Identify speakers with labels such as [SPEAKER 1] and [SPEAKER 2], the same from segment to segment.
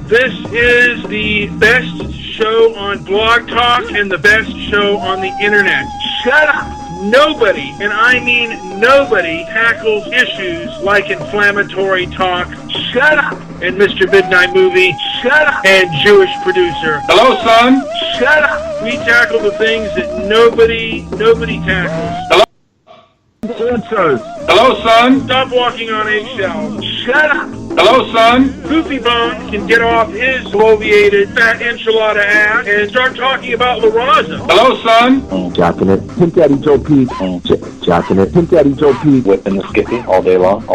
[SPEAKER 1] This is the best show on Blog Talk and the best show on the internet. Shut up! Nobody, and I mean nobody, tackles issues like inflammatory talk. Shut up! And Mr. Midnight Movie. Shut up! And Jewish producer.
[SPEAKER 2] Hello, son.
[SPEAKER 1] Shut up! We tackle the things that nobody tackles.
[SPEAKER 2] Hello.
[SPEAKER 1] Censors.
[SPEAKER 2] Hello, son.
[SPEAKER 1] Stop walking on eggshells. Shut up!
[SPEAKER 2] Hello, son.
[SPEAKER 1] Goofy Bone can get off his bloviated fat enchilada ass and start talking about La Raza.
[SPEAKER 2] Hello, son.
[SPEAKER 3] Jocking it. Pimp Daddy Joe Pete. Jocking it. Pimp Daddy Joe Pete. Whipping the skippy all day long.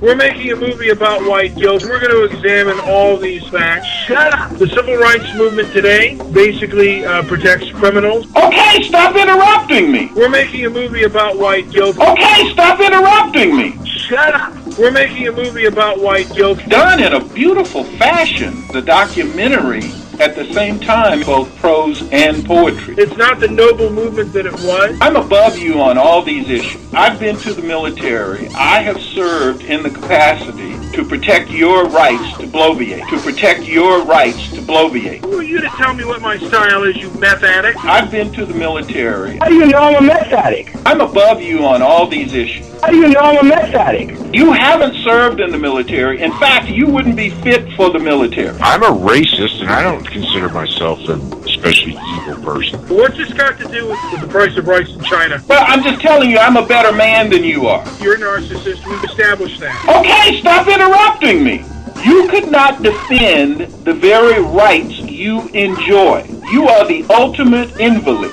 [SPEAKER 1] We're making a movie about white guilt. We're going to examine all these facts. Shut up! The civil rights movement today basically protects criminals.
[SPEAKER 2] Okay, stop interrupting me.
[SPEAKER 1] We're making a movie about white guilt.
[SPEAKER 2] Okay, stop interrupting me.
[SPEAKER 1] Shut up! We're making a movie about white guilt.
[SPEAKER 2] Done in a beautiful fashion, the documentary at the same time, both prose and poetry.
[SPEAKER 1] It's not the noble movement that it was.
[SPEAKER 2] I'm above you on all these issues. I've been to the military. I have served in the capacity to protect your rights to bloviate. To protect your rights to bloviate.
[SPEAKER 1] Who are you to tell me what my style is, you meth addict?
[SPEAKER 2] I've been to the military.
[SPEAKER 4] How do you know I'm a meth addict?
[SPEAKER 2] I'm above you on all these issues.
[SPEAKER 4] How do you know I'm a meth addict?
[SPEAKER 2] You haven't served in the military. In fact, you wouldn't be fit for the military.
[SPEAKER 5] I'm a racist, and I don't consider myself an especially evil person.
[SPEAKER 1] What's this got to do with the price of rice in China?
[SPEAKER 2] Well, I'm just telling you, I'm a better man than you are.
[SPEAKER 1] You're a narcissist. We've established that.
[SPEAKER 2] Okay, stop interrupting me. You could not defend the very rights you enjoy. You are the ultimate invalid.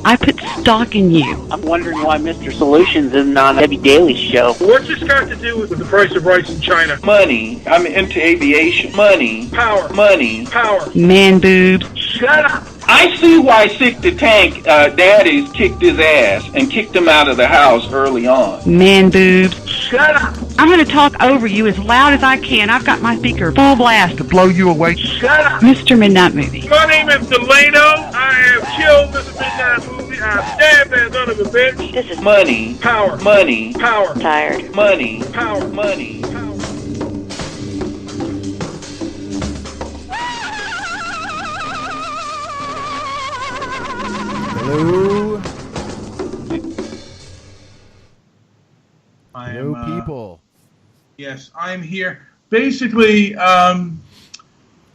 [SPEAKER 6] I put stock in you.
[SPEAKER 7] I'm wondering why Mr. Solutions isn't on Debbie Daly's show.
[SPEAKER 1] What's this got to do with the price of rice in China?
[SPEAKER 2] Money. I'm into aviation. Money.
[SPEAKER 1] Power.
[SPEAKER 2] Money.
[SPEAKER 1] Power.
[SPEAKER 6] Man boobs.
[SPEAKER 1] Shut up!
[SPEAKER 2] I see why Sick to Tank daddies kicked his ass and kicked him out of the house early on.
[SPEAKER 6] Man boobs.
[SPEAKER 1] Shut up!
[SPEAKER 6] I'm going to talk over you as loud as I can. I've got my speaker full blast to blow you away.
[SPEAKER 1] Shut up!
[SPEAKER 6] Mr. Midnight Movie.
[SPEAKER 1] My name is Delano. I have killed Mr. Midnight Movie. I've stabbed that son of a bitch.
[SPEAKER 7] This is
[SPEAKER 2] Money.
[SPEAKER 1] Power.
[SPEAKER 2] Money.
[SPEAKER 1] Power.
[SPEAKER 7] tired.
[SPEAKER 2] Money.
[SPEAKER 1] Power.
[SPEAKER 2] Money.
[SPEAKER 1] Power.
[SPEAKER 8] Hello.
[SPEAKER 9] Hello,
[SPEAKER 8] people.
[SPEAKER 9] Yes, I'm here. Basically, the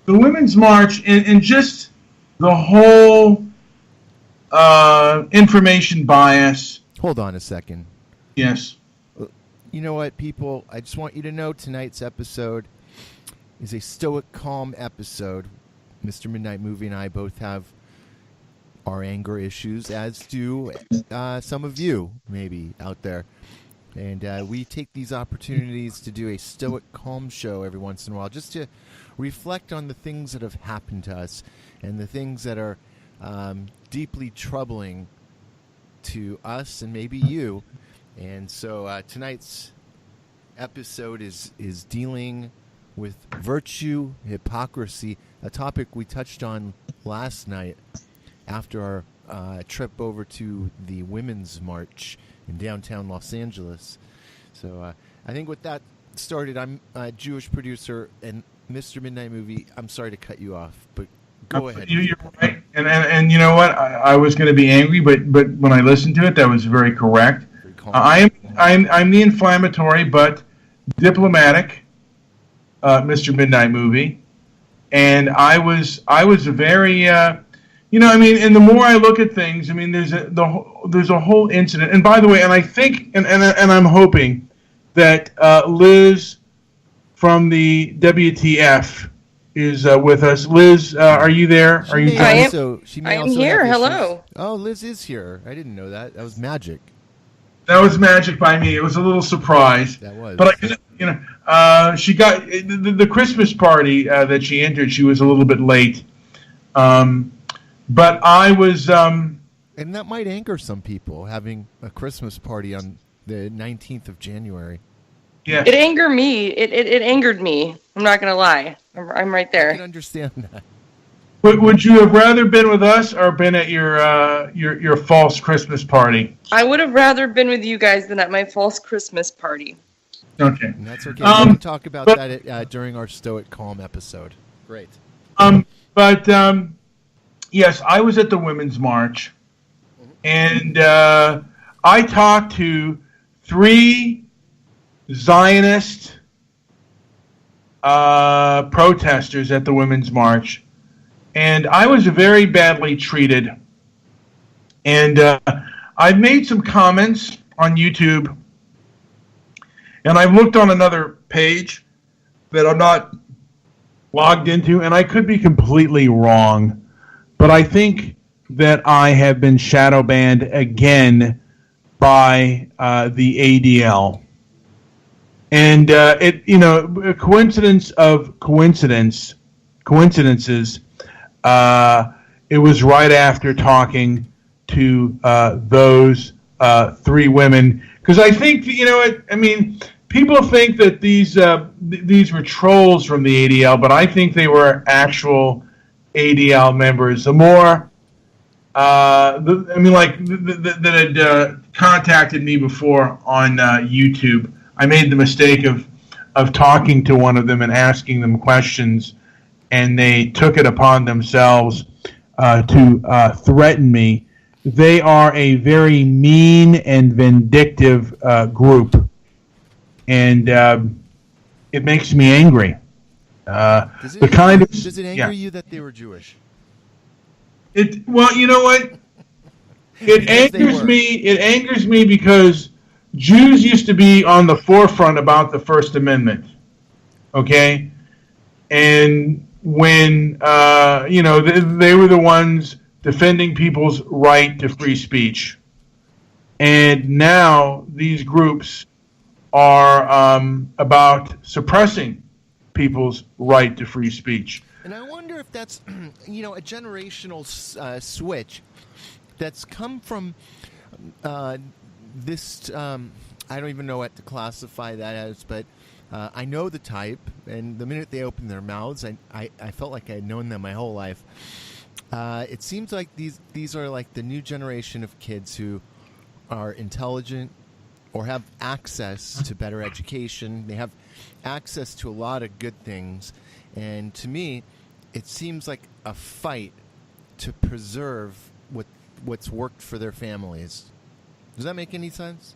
[SPEAKER 9] Women's March and just the whole information bias.
[SPEAKER 8] Hold on a second.
[SPEAKER 9] Yes.
[SPEAKER 8] You know what, people? I just want you to know tonight's episode is a stoic, calm episode. Mr. Midnight Movie and I both have our anger issues, as do some of you, maybe, out there. And we take these opportunities to do a stoic, calm show every once in a while, just to reflect on the things that have happened to us and the things that are deeply troubling to us and maybe you. And so tonight's episode is dealing with virtue, hypocrisy, a topic we touched on last night after our trip over to the Women's March in downtown Los Angeles. So I think with that started, I'm a Jewish producer, and Mr. Midnight Movie, I'm sorry to cut you off, but go ahead.
[SPEAKER 9] You're right. And you know what? I was going to be angry, but when I listened to it, that was very correct.
[SPEAKER 8] Very calm.
[SPEAKER 9] I'm the inflammatory but diplomatic Mr. Midnight Movie, and I was very and the more I look at things, I mean, there's a whole incident. And by the way, and I think, and I'm hoping that Liz from the WTF is with us. Liz, are you there? Are you?
[SPEAKER 8] I
[SPEAKER 10] am here. Hello.
[SPEAKER 8] Oh, Liz is here. I didn't know that. That was magic.
[SPEAKER 9] That was magic by me. It was a little surprise.
[SPEAKER 8] That was.
[SPEAKER 9] But she got the Christmas party that she entered. She was a little bit late. But I was...
[SPEAKER 8] and that might anger some people, having a Christmas party on the 19th of January.
[SPEAKER 9] Yeah.
[SPEAKER 10] It angered me. It angered me. I'm not going to lie. I'm right there.
[SPEAKER 8] I can understand that.
[SPEAKER 9] Would you have rather been with us or been at your false Christmas party?
[SPEAKER 10] I would have rather been with you guys than at my false Christmas party.
[SPEAKER 9] Okay.
[SPEAKER 8] And that's okay. We can talk about that during our Stoic Calm episode. Great.
[SPEAKER 9] Yes, I was at the Women's March, and I talked to 3 Zionist protesters at the Women's March, and I was very badly treated. And I've made some comments on YouTube, and I've looked on another page that I'm not logged into, and I could be completely wrong, but I think that I have been shadow banned again by the ADL. And a coincidence of coincidences. It was right after talking to those 3 women, because I think people think that these were trolls from the ADL, but I think they were actual ADL members. The more that had contacted me before on YouTube, I made the mistake of talking to one of them and asking them questions, and they took it upon themselves to threaten me. They are a very mean and vindictive group, and it makes me angry.
[SPEAKER 8] Does it anger you that they were Jewish?
[SPEAKER 9] Well, you know what? It angers me because Jews used to be on the forefront about the First Amendment. Okay? And when they were the ones defending people's right to free speech. And now these groups are about suppressing people's right to free speech.
[SPEAKER 8] And I wonder if that's, a generational switch that's come from this. I don't even know what to classify that as, but I know the type. And the minute they open their mouths, I felt like I had known them my whole life. It seems like these are like the new generation of kids who are intelligent or have access to better education. They have access to a lot of good things. And to me, it seems like a fight to preserve what's worked for their families. Does that make any sense?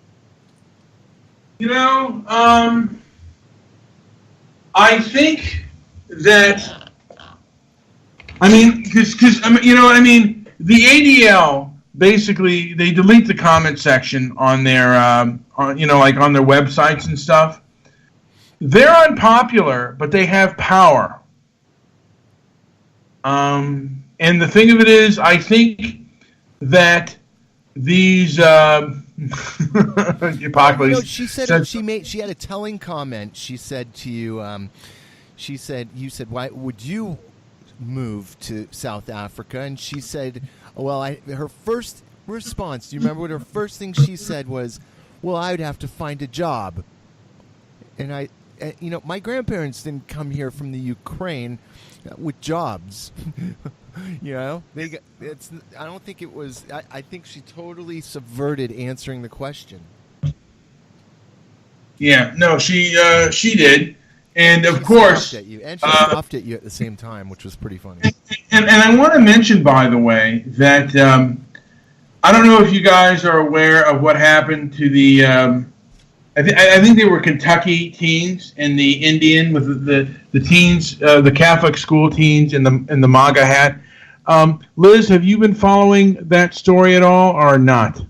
[SPEAKER 9] I think that, the ADL, basically, they delete the comment section on their, on their websites and stuff. They're unpopular, but they have power. And the thing of it is, I think that these hypocrites.
[SPEAKER 8] She said she had a telling comment. She said to you, you said, why would you move to South Africa? And she said, well, her first response, do you remember what her first thing she said was, well, I would have to find a job. And my grandparents didn't come here from the Ukraine with jobs. I don't think it was. I think she totally subverted answering the question.
[SPEAKER 9] Yeah, no, she did, and of course,
[SPEAKER 8] at you, and she scoffed at you at the same time, which was pretty funny.
[SPEAKER 9] And I want to mention, by the way, that I don't know if you guys are aware of what happened to the. I think they were Kentucky teens and the Indian with the teens, the Catholic school teens in the MAGA hat. Liz, have you been following that story at all, or not?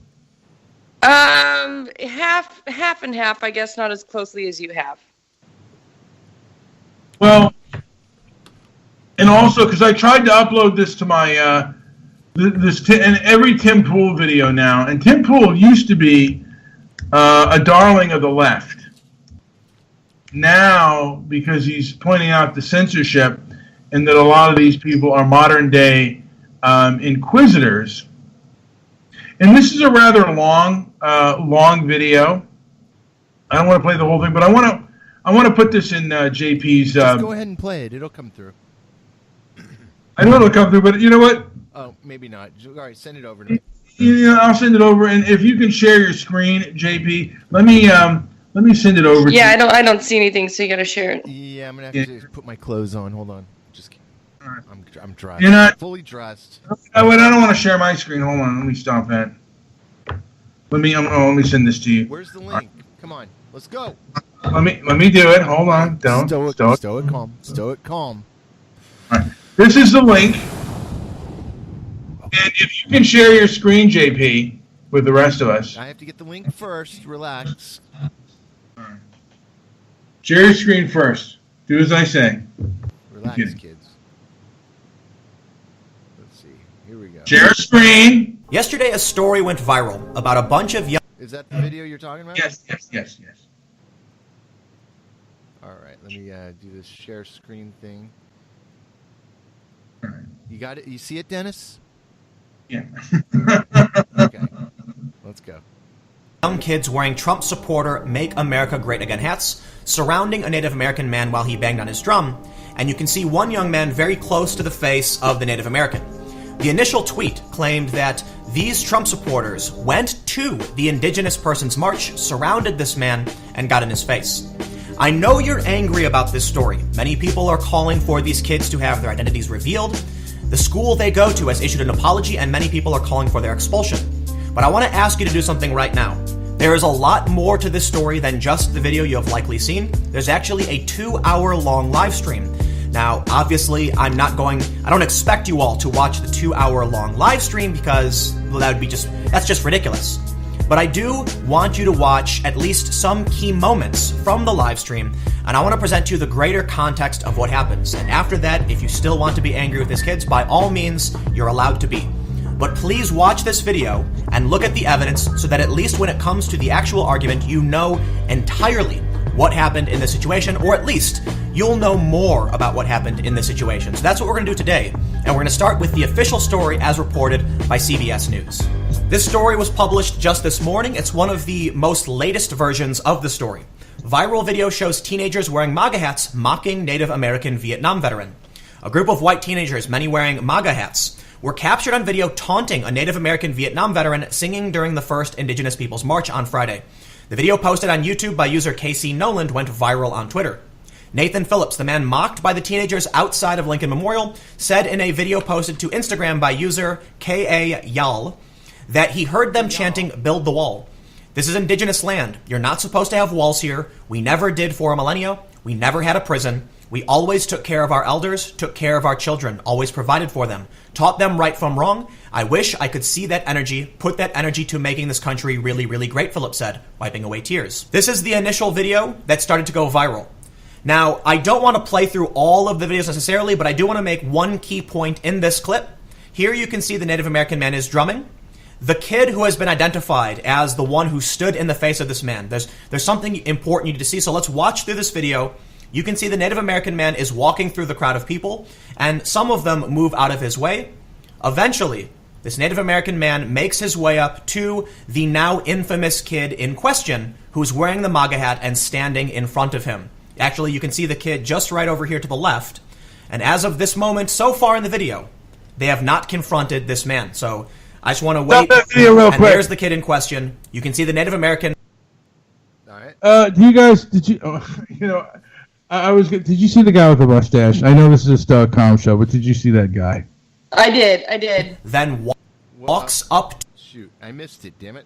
[SPEAKER 10] Half and half, I guess, not as closely as you have.
[SPEAKER 9] Well, and also because I tried to upload this to my and every Tim Pool video now, and Tim Pool used to be a darling of the left. Now, because he's pointing out the censorship and that a lot of these people are modern day inquisitors. And this is a rather long video. I don't want to play the whole thing, but I want to put this in JP's.
[SPEAKER 8] Just go ahead and play it. It'll come through.
[SPEAKER 9] I know it'll come through, but you know what?
[SPEAKER 8] Oh, maybe not. All right, send it over to me.
[SPEAKER 9] Yeah, I'll send it over, and if you can share your screen, JP, let me send it over.
[SPEAKER 10] Yeah, I don't see anything, so you gotta share it.
[SPEAKER 8] Yeah, I'm gonna have to put my clothes on. Hold on. I'm dressed.
[SPEAKER 9] You're not
[SPEAKER 8] fully dressed.
[SPEAKER 9] I don't want to share my screen. Hold on, let me stop that. Let me send this to you.
[SPEAKER 8] Where's the link? Come on, let's go.
[SPEAKER 9] Let me do it. Hold on.
[SPEAKER 8] Stoic calm. Stoic calm.
[SPEAKER 9] All right. This is the link. And if you can share your screen, JP, with the rest of us.
[SPEAKER 8] I have to get the link first. Relax.
[SPEAKER 9] All right. Share your screen first. Do as I say.
[SPEAKER 8] Relax, kids. Let's see. Here we go.
[SPEAKER 9] Share screen.
[SPEAKER 11] Yesterday, a story went viral about a bunch of young...
[SPEAKER 8] Is that the video you're talking about?
[SPEAKER 9] Yes.
[SPEAKER 8] All right, let me do this share screen thing.
[SPEAKER 9] All right.
[SPEAKER 8] You got it? You see it, Dennis?
[SPEAKER 9] Yeah.
[SPEAKER 8] Okay. Let's go.
[SPEAKER 11] Young kids wearing Trump supporter Make America Great Again hats surrounding a Native American man while he banged on his drum, and you can see one young man very close to the face of the Native American. The initial tweet claimed that these Trump supporters went to the Indigenous Persons March, surrounded this man, and got in his face. I know you're angry about this story. Many people are calling for these kids to have their identities revealed. The school they go to has issued an apology, and many people are calling for their expulsion. But I want to ask you to do something right now. There is a lot more to this story than just the video you have likely seen. There's actually a 2-hour-long live stream. Now, obviously, I don't expect you all to watch the 2-hour-long live stream because that's just ridiculous. But I do want you to watch at least some key moments from the live stream, and I want to present to you the greater context of what happens. And after that, if you still want to be angry with these kids, by all means, you're allowed to be. But please watch this video and look at the evidence so that at least when it comes to the actual argument, you know entirely what happened in this situation, or at least you'll know more about what happened in this situation. So that's what we're going to do today, and we're going to start with the official story as reported by CBS News. This story was published just this morning. It's one of the most latest versions of the story. Viral video shows teenagers wearing MAGA hats mocking Native American Vietnam veteran. A group of white teenagers, many wearing MAGA hats, were captured on video taunting a Native American Vietnam veteran singing during the first Indigenous Peoples March on Friday. The video posted on YouTube by user KC Noland went viral on Twitter. Nathan Phillips, the man mocked by the teenagers outside of Lincoln Memorial, said in a video posted to Instagram by user K.A. Yal that he heard them chanting, "Build the wall." This is Indigenous land. You're not supposed to have walls here. We never did for a millennia. We never had a prison. We always took care of our elders, took care of our children, always provided for them, taught them right from wrong. I wish I could see that energy, put that energy to making this country really, really great, Phillips said, wiping away tears. This is the initial video that started to go viral. Now, I don't want to play through all of the videos necessarily, but I do want to make one key point in this clip. Here you can see the Native American man is drumming. The kid who has been identified as the one who stood in the face of this man. There's something important you need to see, so let's watch through this video. You can see the Native American man is walking through the crowd of people, and some of them move out of his way. Eventually, this Native American man makes his way up to the now infamous kid in question, who's wearing the MAGA hat and standing in front of him. Actually, you can see the kid just right over here to the left. And as of this moment, so far in the video, they have not confronted this man. So I just want to wait.
[SPEAKER 9] Stop that video real
[SPEAKER 11] and
[SPEAKER 9] quick.
[SPEAKER 11] there's the kid in question. You can see the Native American.
[SPEAKER 8] All right.
[SPEAKER 9] Did you see the guy with the mustache? I know this is a Stoic Calm show, but did you see that guy?
[SPEAKER 10] I did.
[SPEAKER 11] Then walks up.
[SPEAKER 8] Shoot, I missed it, damn it.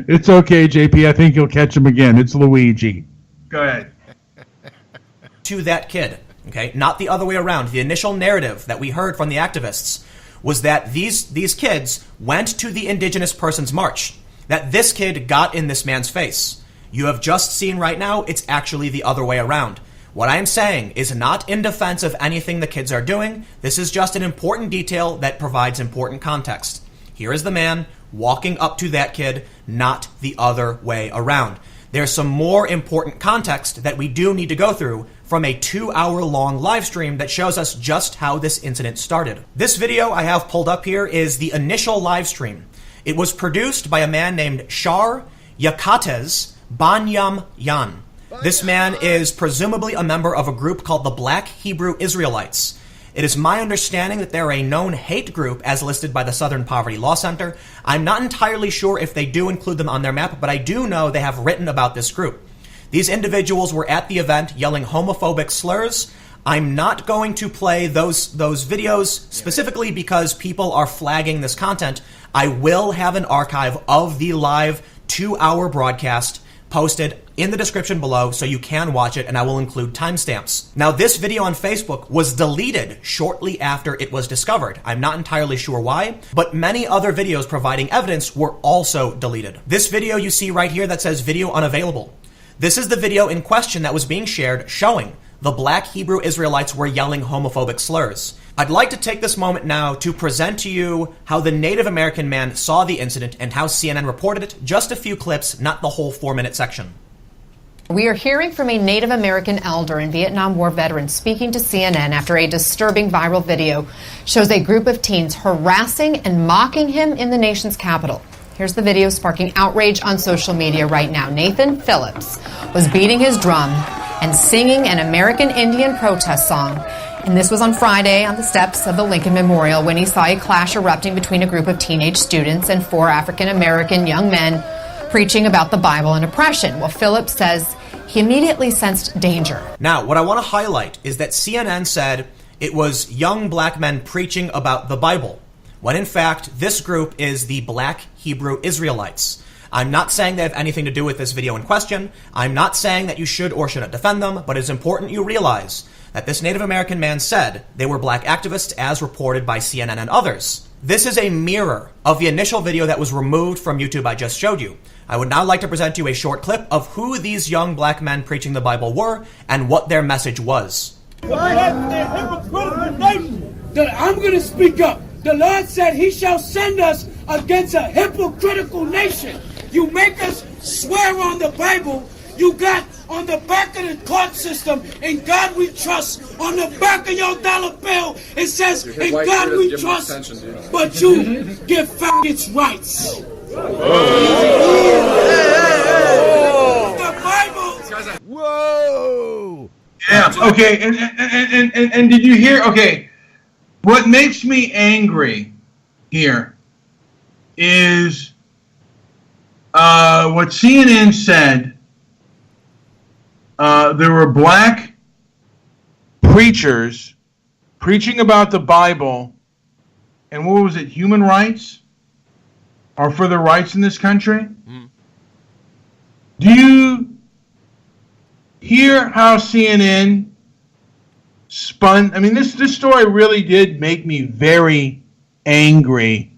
[SPEAKER 9] It's okay, JP. I think you'll catch him again. It's Luigi. Go ahead.
[SPEAKER 11] To that kid, okay? Not the other way around. The initial narrative that we heard from the activists was that these kids went to the Indigenous Persons March, that this kid got in this man's face. You have just seen right now, it's actually the other way around. What I am saying is not in defense of anything the kids are doing. This is just an important detail that provides important context. Here is the man walking up to that kid, not the other way around. There's some more important context that we do need to go through from a 2-hour-long live stream that shows us just how this incident started. This video I have pulled up here is the initial live stream. It was produced by a man named Shar Yakates Banyam Yan. This man is presumably a member of a group called the Black Hebrew Israelites. It is my understanding that they're a known hate group as listed by the Southern Poverty Law Center. I'm not entirely sure if they do include them on their map, but I do know they have written about this group. These individuals were at the event yelling homophobic slurs. I'm not going to play those videos specifically because people are flagging this content. I will have an archive of the live 2-hour broadcast posted in the description below so you can watch it, and I will include timestamps. Now, this video on Facebook was deleted shortly after it was discovered. I'm not entirely sure why, but many other videos providing evidence were also deleted. This video you see right here that says video unavailable. This is the video in question that was being shared showing the Black Hebrew Israelites were yelling homophobic slurs. I'd like to take this moment now to present to you how the Native American man saw the incident and how CNN reported it. Just a few clips, not the whole 4-minute section.
[SPEAKER 12] We are hearing from a Native American elder and Vietnam War veteran speaking to CNN after a disturbing viral video shows a group of teens harassing and mocking him in the nation's capital. Here's the video sparking outrage on social media right now. Nathan Phillips was beating his drum and singing an American Indian protest song. And this was on Friday on the steps of the Lincoln Memorial when he saw a clash erupting between a group of teenage students and 4 African-American young men preaching about the Bible and oppression. Well, Phillips says he immediately sensed danger.
[SPEAKER 11] Now, what I want to highlight is that CNN said it was young black men preaching about the Bible, when in fact, this group is the Black Hebrew Israelites. I'm not saying they have anything to do with this video in question. I'm not saying that you should or shouldn't defend them, but it's important you realize that this Native American man said they were black activists as reported by CNN and others. This is a mirror of the initial video that was removed from YouTube I just showed you. I would now like to present to you a short clip of who these young black men preaching the Bible were and what their message was.
[SPEAKER 13] I'm going to speak up. The Lord said he shall send us against a hypocritical nation. You make us swear on the Bible. You got on the back of the court system, in God we trust. On the back of your dollar bill, it says, in God we trust. But you give faggots rights. The Bible.
[SPEAKER 9] Whoa! Yeah, okay, and did you hear? Okay, what makes me angry here is what CNN said. There were black preachers preaching about the Bible, and what was it, human rights? Or for the rights in this country? Do you hear how CNN spun? I mean, this story really did make me very angry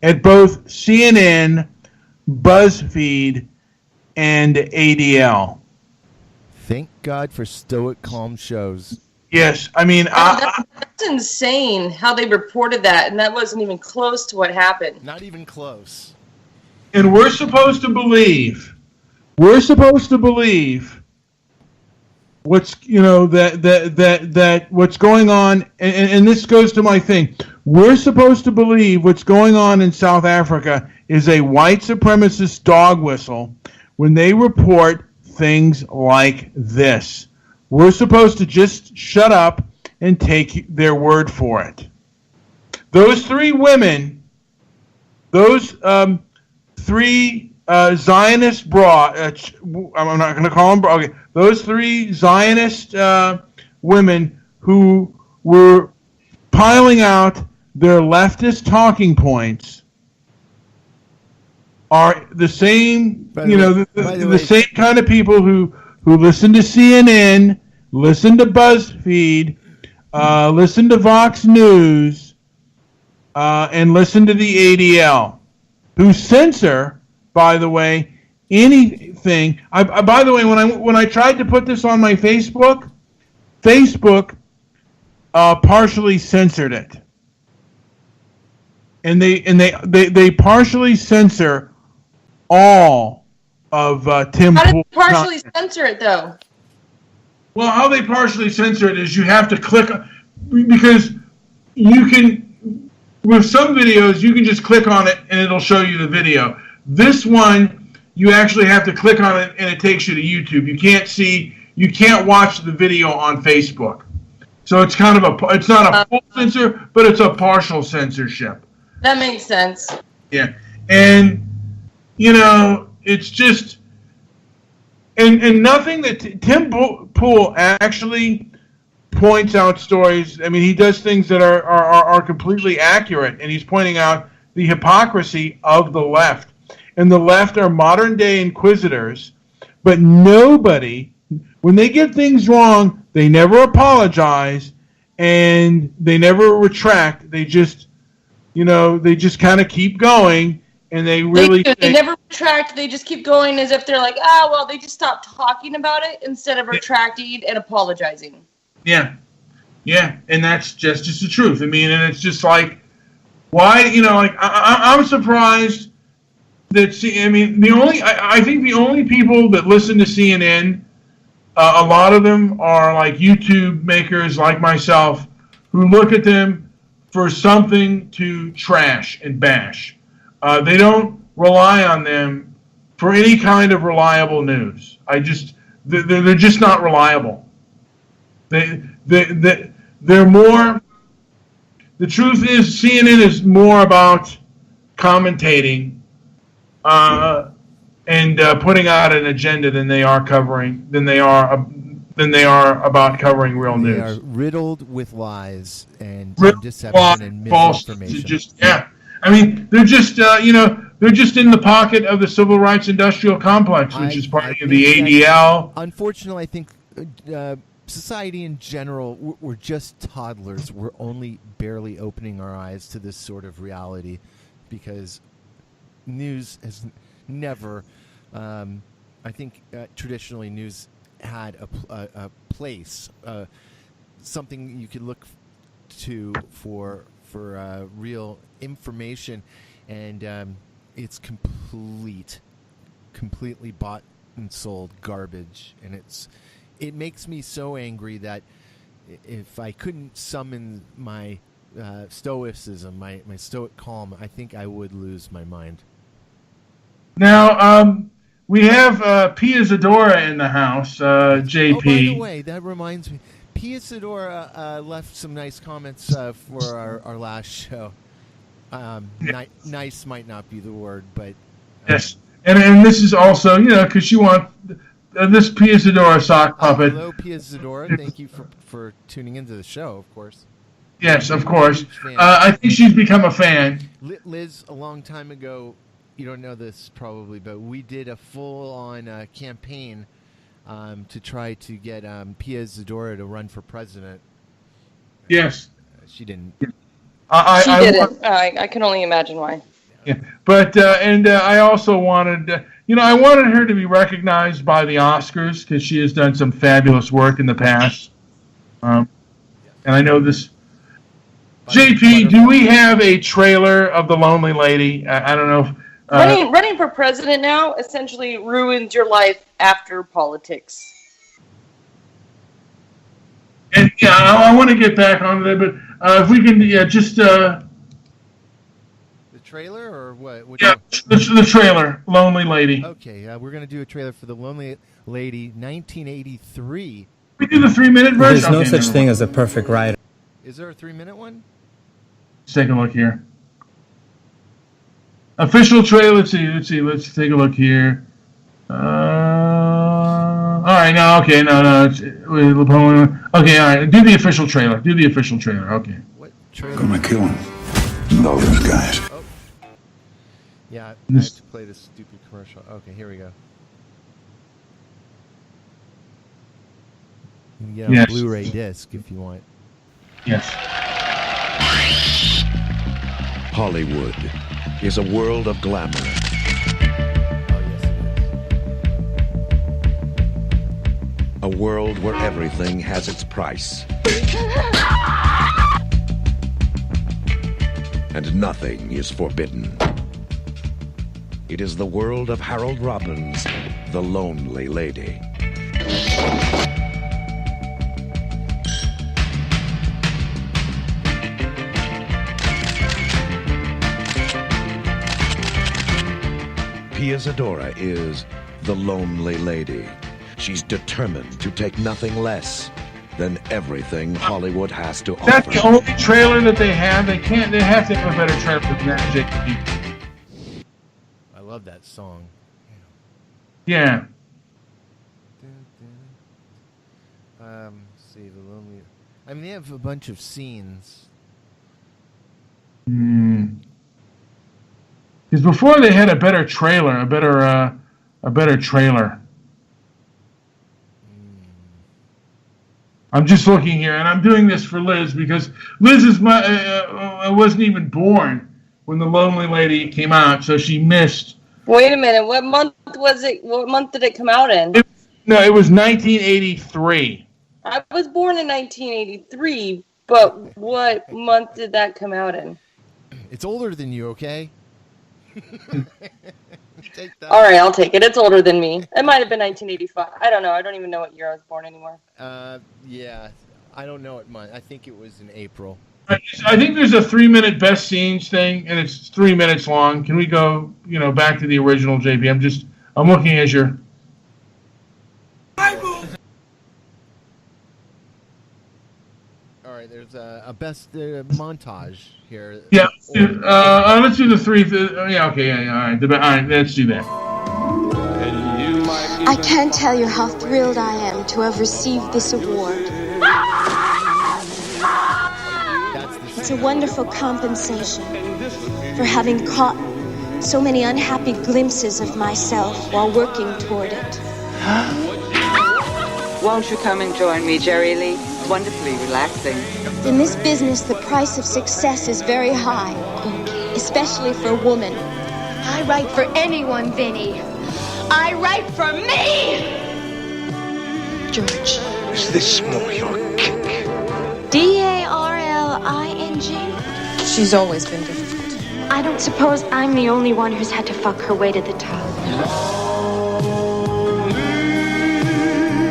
[SPEAKER 9] at both CNN, BuzzFeed, and ADL.
[SPEAKER 8] Thank God for stoic, calm shows.
[SPEAKER 9] Yes, I mean...
[SPEAKER 10] That's insane how they reported that, and that wasn't even close to what happened.
[SPEAKER 8] Not even close.
[SPEAKER 9] And we're supposed to believe what's, that what's going on, and this goes to my thing. We're supposed to believe what's going on in South Africa is a white supremacist dog whistle when they report things like this. We're supposed to just shut up and take their word for it. Those 3 women, those 3 Zionist I'm not going to call them okay. Those 3 Zionist women who were piling out their leftist talking points are the same, the same kind of people who listen to CNN, listen to BuzzFeed, listen to Vox News, and listen to the ADL, who censor, by the way, anything. By the way, when I tried to put this on my Facebook partially censored it, and they partially censor all of Tim.
[SPEAKER 10] How did they partially censor it, though?
[SPEAKER 9] Well, how they partially censor it is you have to click, because you can, with some videos, you can just click on it and it'll show you the video. This one, you actually have to click on it and it takes you to YouTube. You can't watch the video on Facebook. So it's kind of it's not a full censor, but it's a partial censorship.
[SPEAKER 10] That makes sense.
[SPEAKER 9] Yeah. And, it's just, and nothing that Tim Pool actually points out stories. I mean, he does things that are completely accurate, and he's pointing out the hypocrisy of the left. And the left are modern-day inquisitors, but nobody, when they get things wrong, they never apologize, and they never retract. They just, they just kind of keep going, and they really...
[SPEAKER 10] They never retract. They just keep going as if they're like, they just stopped talking about it instead of retracting and apologizing.
[SPEAKER 9] Yeah. Yeah, and that's just the truth. I mean, and it's just like, why, I'm surprised that, I think the only people that listen to CNN, a lot of them are like YouTube makers like myself who look at them for something to trash and bash. They don't rely on them for any kind of reliable news. They're just not reliable. They're more. The truth is, CNN is more about commentating and putting out an agenda than they are about covering real news.
[SPEAKER 8] They are riddled with lies and deception and
[SPEAKER 9] misinformation. I mean, they're just they're just in the pocket of the civil rights industrial complex, which is part of the ADL.
[SPEAKER 8] Unfortunately, I think society in general, we're just toddlers. We're only barely opening our eyes to this sort of reality because news has never, I think traditionally news had a place, something you could look to for real information, and it's completely bought and sold garbage, and it makes me so angry that if I couldn't summon my stoicism, my stoic calm, I think I would lose my mind.
[SPEAKER 9] Now, we have Pia Zadora in the house, JP.
[SPEAKER 8] Oh, by the way, that reminds me, Pia Zadora left some nice comments for our last show. Nice might not be the word, but...
[SPEAKER 9] yes, and this is also, because you want... this Pia Zadora sock puppet.
[SPEAKER 8] Hello, Pia Zadora. Thank you for tuning into the show, of course.
[SPEAKER 9] Yes, of course. I think she's become a fan.
[SPEAKER 8] Liz, a long time ago, you don't know this probably, but we did a full-on campaign to try to get Pia Zadora to run for president.
[SPEAKER 9] Yes.
[SPEAKER 8] She didn't.
[SPEAKER 10] She didn't. I can only imagine why.
[SPEAKER 9] Yeah, but I also wanted... I wanted her to be recognized by the Oscars because she has done some fabulous work in the past. And I know this. JP, do we have a trailer of The Lonely Lady? I don't know.
[SPEAKER 10] Running for president now essentially ruins your life after politics.
[SPEAKER 9] And I want to get back on that, but if we can, just.
[SPEAKER 8] The trailer or what?
[SPEAKER 9] The trailer, Lonely Lady.
[SPEAKER 8] Okay, we're going to do a trailer for The Lonely Lady, 1983.
[SPEAKER 9] We do the 3-minute version.
[SPEAKER 14] There's no such thing as a perfect writer.
[SPEAKER 8] Is there a 3-minute one?
[SPEAKER 9] Let's take a look here. Official trailer. Let's see. Let's take a look here. All right. No. Okay. No. Okay. All right. Do the official trailer. Okay.
[SPEAKER 8] What trailer?
[SPEAKER 15] I'm gonna kill him. And all those guys.
[SPEAKER 8] Oh. Yeah, I have to play this stupid commercial. Okay, here we go. You can get on Blu-ray disc if you want.
[SPEAKER 9] Yes.
[SPEAKER 16] Hollywood is a world of glamour.
[SPEAKER 8] Oh, yes, it is.
[SPEAKER 16] A world where everything has its price. And nothing is forbidden. It is the world of Harold Robbins, The Lonely Lady. Pia Zadora is the lonely lady. She's determined to take nothing less than everything Hollywood has to
[SPEAKER 9] That's
[SPEAKER 16] offer.
[SPEAKER 9] the only trailer that they have. They have to have a better trailer than that, JP.
[SPEAKER 8] I love that song.
[SPEAKER 9] Yeah.
[SPEAKER 8] See the lonely. I mean, they have a bunch of scenes.
[SPEAKER 9] Because before they had a better trailer, a better trailer. I'm just looking here, and I'm doing this for Liz because Liz is wasn't even born when The Lonely Lady came out, so she missed.
[SPEAKER 10] Wait a minute. What month was it? What month did it come out in?
[SPEAKER 9] It was 1983.
[SPEAKER 10] I was born in 1983, but what month did that come out in?
[SPEAKER 8] It's older than you, okay? Take that.
[SPEAKER 10] All right, I'll take it. It's older than me. It might have been 1985. I don't know. I don't even know what year I was born anymore.
[SPEAKER 8] Yeah. I don't know what month. I think it was in April.
[SPEAKER 9] I think there's a 3-minute best scenes thing, and it's 3 minutes long. Can we go, back to the original, JP? I'm looking at your...
[SPEAKER 8] All right, there's a best montage here.
[SPEAKER 9] Yeah, let's do the three. All right, let's do that.
[SPEAKER 17] I can't tell you how thrilled I am to have received this award. It's a wonderful compensation for having caught so many unhappy glimpses of myself while working toward it.
[SPEAKER 18] Won't you come and join me, Jerry Lee? Wonderfully relaxing.
[SPEAKER 17] In this business, the price of success is very high, especially for a woman.
[SPEAKER 19] I write for anyone, Vinny. I write for me!
[SPEAKER 17] George.
[SPEAKER 15] Is this more your kick?
[SPEAKER 17] Darling?
[SPEAKER 19] She's always been difficult.
[SPEAKER 17] I don't suppose I'm the only one who's had to fuck her way to the top.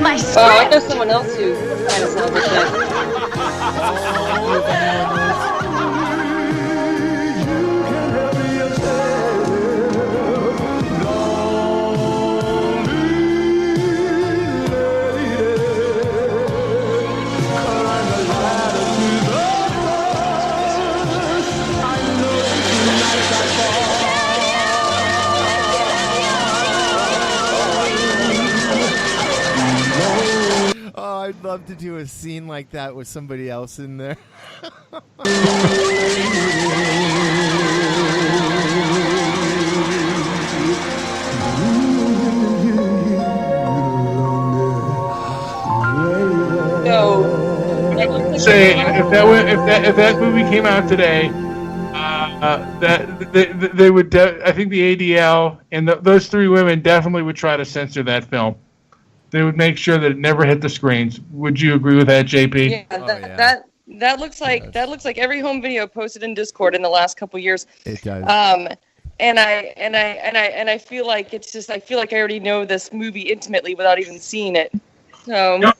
[SPEAKER 19] My script!
[SPEAKER 10] Oh, I know someone else who kind of sounds like that.
[SPEAKER 8] I'd love to do a scene like that with somebody else in there.
[SPEAKER 9] Say if that movie came out today, that they would. I think the ADL and those three women definitely would try to censor that film. They would make sure that it never hit the screens. Would you agree with that, JP?
[SPEAKER 10] Yeah, that looks like every home video posted in Discord in the last couple years.
[SPEAKER 8] It does.
[SPEAKER 10] And I feel like it's just I already know this movie intimately without even seeing it. So.
[SPEAKER 9] Yep.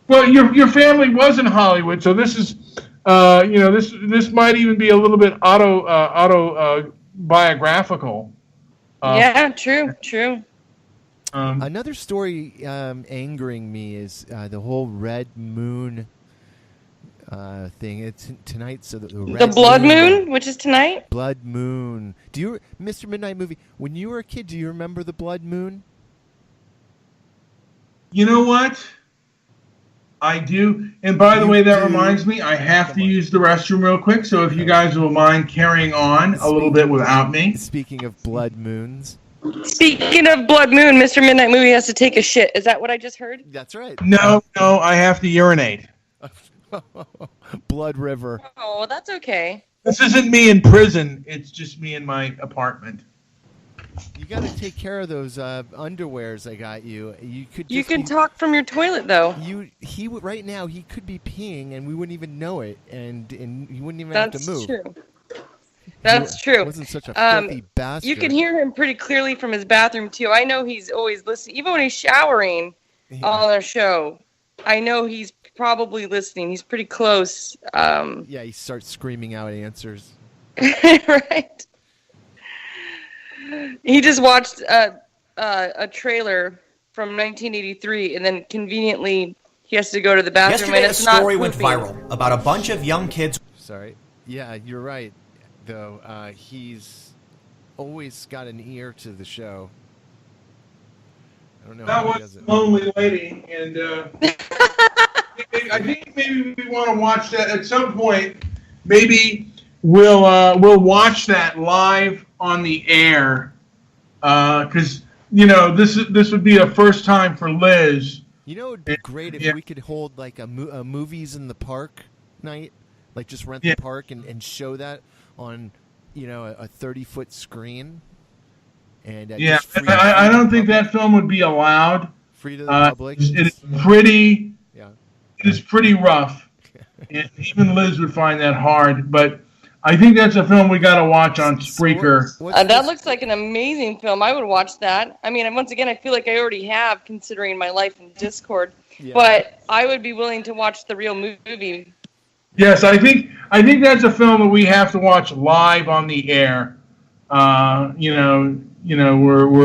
[SPEAKER 9] Well, your family was in Hollywood, so this is, this might even be a little bit autobiographical.
[SPEAKER 10] Yeah, true.
[SPEAKER 8] Another story angering me is the whole Red Moon thing. It's tonight, so the
[SPEAKER 10] Blood Moon, which is tonight.
[SPEAKER 8] Blood Moon. Do you, Mr. Midnight Movie? When you were a kid, do you remember the Blood Moon?
[SPEAKER 9] You know what? I do. And by the way, that reminds me, I have to use the restroom real quick. So if you guys will mind carrying on a little bit without me.
[SPEAKER 8] Speaking of Blood Moons.
[SPEAKER 10] Speaking of Blood Moon, Mr. Midnight Movie has to take a shit. Is that what I just heard?
[SPEAKER 8] That's right.
[SPEAKER 9] No, I have to urinate.
[SPEAKER 8] Blood River.
[SPEAKER 10] Oh, that's okay.
[SPEAKER 9] This isn't me in prison. It's just me in my apartment.
[SPEAKER 8] You got to take care of those underwears I got you.
[SPEAKER 10] You can talk from your toilet though.
[SPEAKER 8] He right now he could be peeing and we wouldn't even know it, and he wouldn't even have to move.
[SPEAKER 10] That's true.
[SPEAKER 8] He wasn't such a filthy bastard.
[SPEAKER 10] You can hear him pretty clearly from his bathroom too. I know he's always listening, even when he's showering on our show. I know he's probably listening. He's pretty close.
[SPEAKER 8] Yeah, he starts screaming out answers.
[SPEAKER 10] Right. He just watched a trailer from 1983, and then conveniently he has to go to the bathroom.
[SPEAKER 11] Yesterday,
[SPEAKER 10] and
[SPEAKER 11] a
[SPEAKER 10] it's not
[SPEAKER 11] story went
[SPEAKER 10] pooping.
[SPEAKER 11] viral about a bunch of young kids.
[SPEAKER 8] Sorry. Yeah, you're right. Though he's always got an ear to the show. I don't know
[SPEAKER 9] That
[SPEAKER 8] how he
[SPEAKER 9] was
[SPEAKER 8] does it.
[SPEAKER 9] Lonely Lady, and I think maybe we want to watch that at some point. Maybe we'll watch that live on the air, because this would be a first time for Liz.
[SPEAKER 8] You know, it would be great if we could hold like a movies in the park night, like just rent the park and show that on a 30-foot screen. And
[SPEAKER 9] I don't think that film would be allowed.
[SPEAKER 8] Free to the public.
[SPEAKER 9] It is pretty rough, and even Liz would find that hard. But I think that's a film we got to watch on Spreaker.
[SPEAKER 10] That looks like an amazing film. I would watch that. I mean, once again, I feel like I already have, considering my life in Discord. Yeah. But I would be willing to watch the real movie.
[SPEAKER 9] Yes, I think that's a film that we have to watch live on the air. Where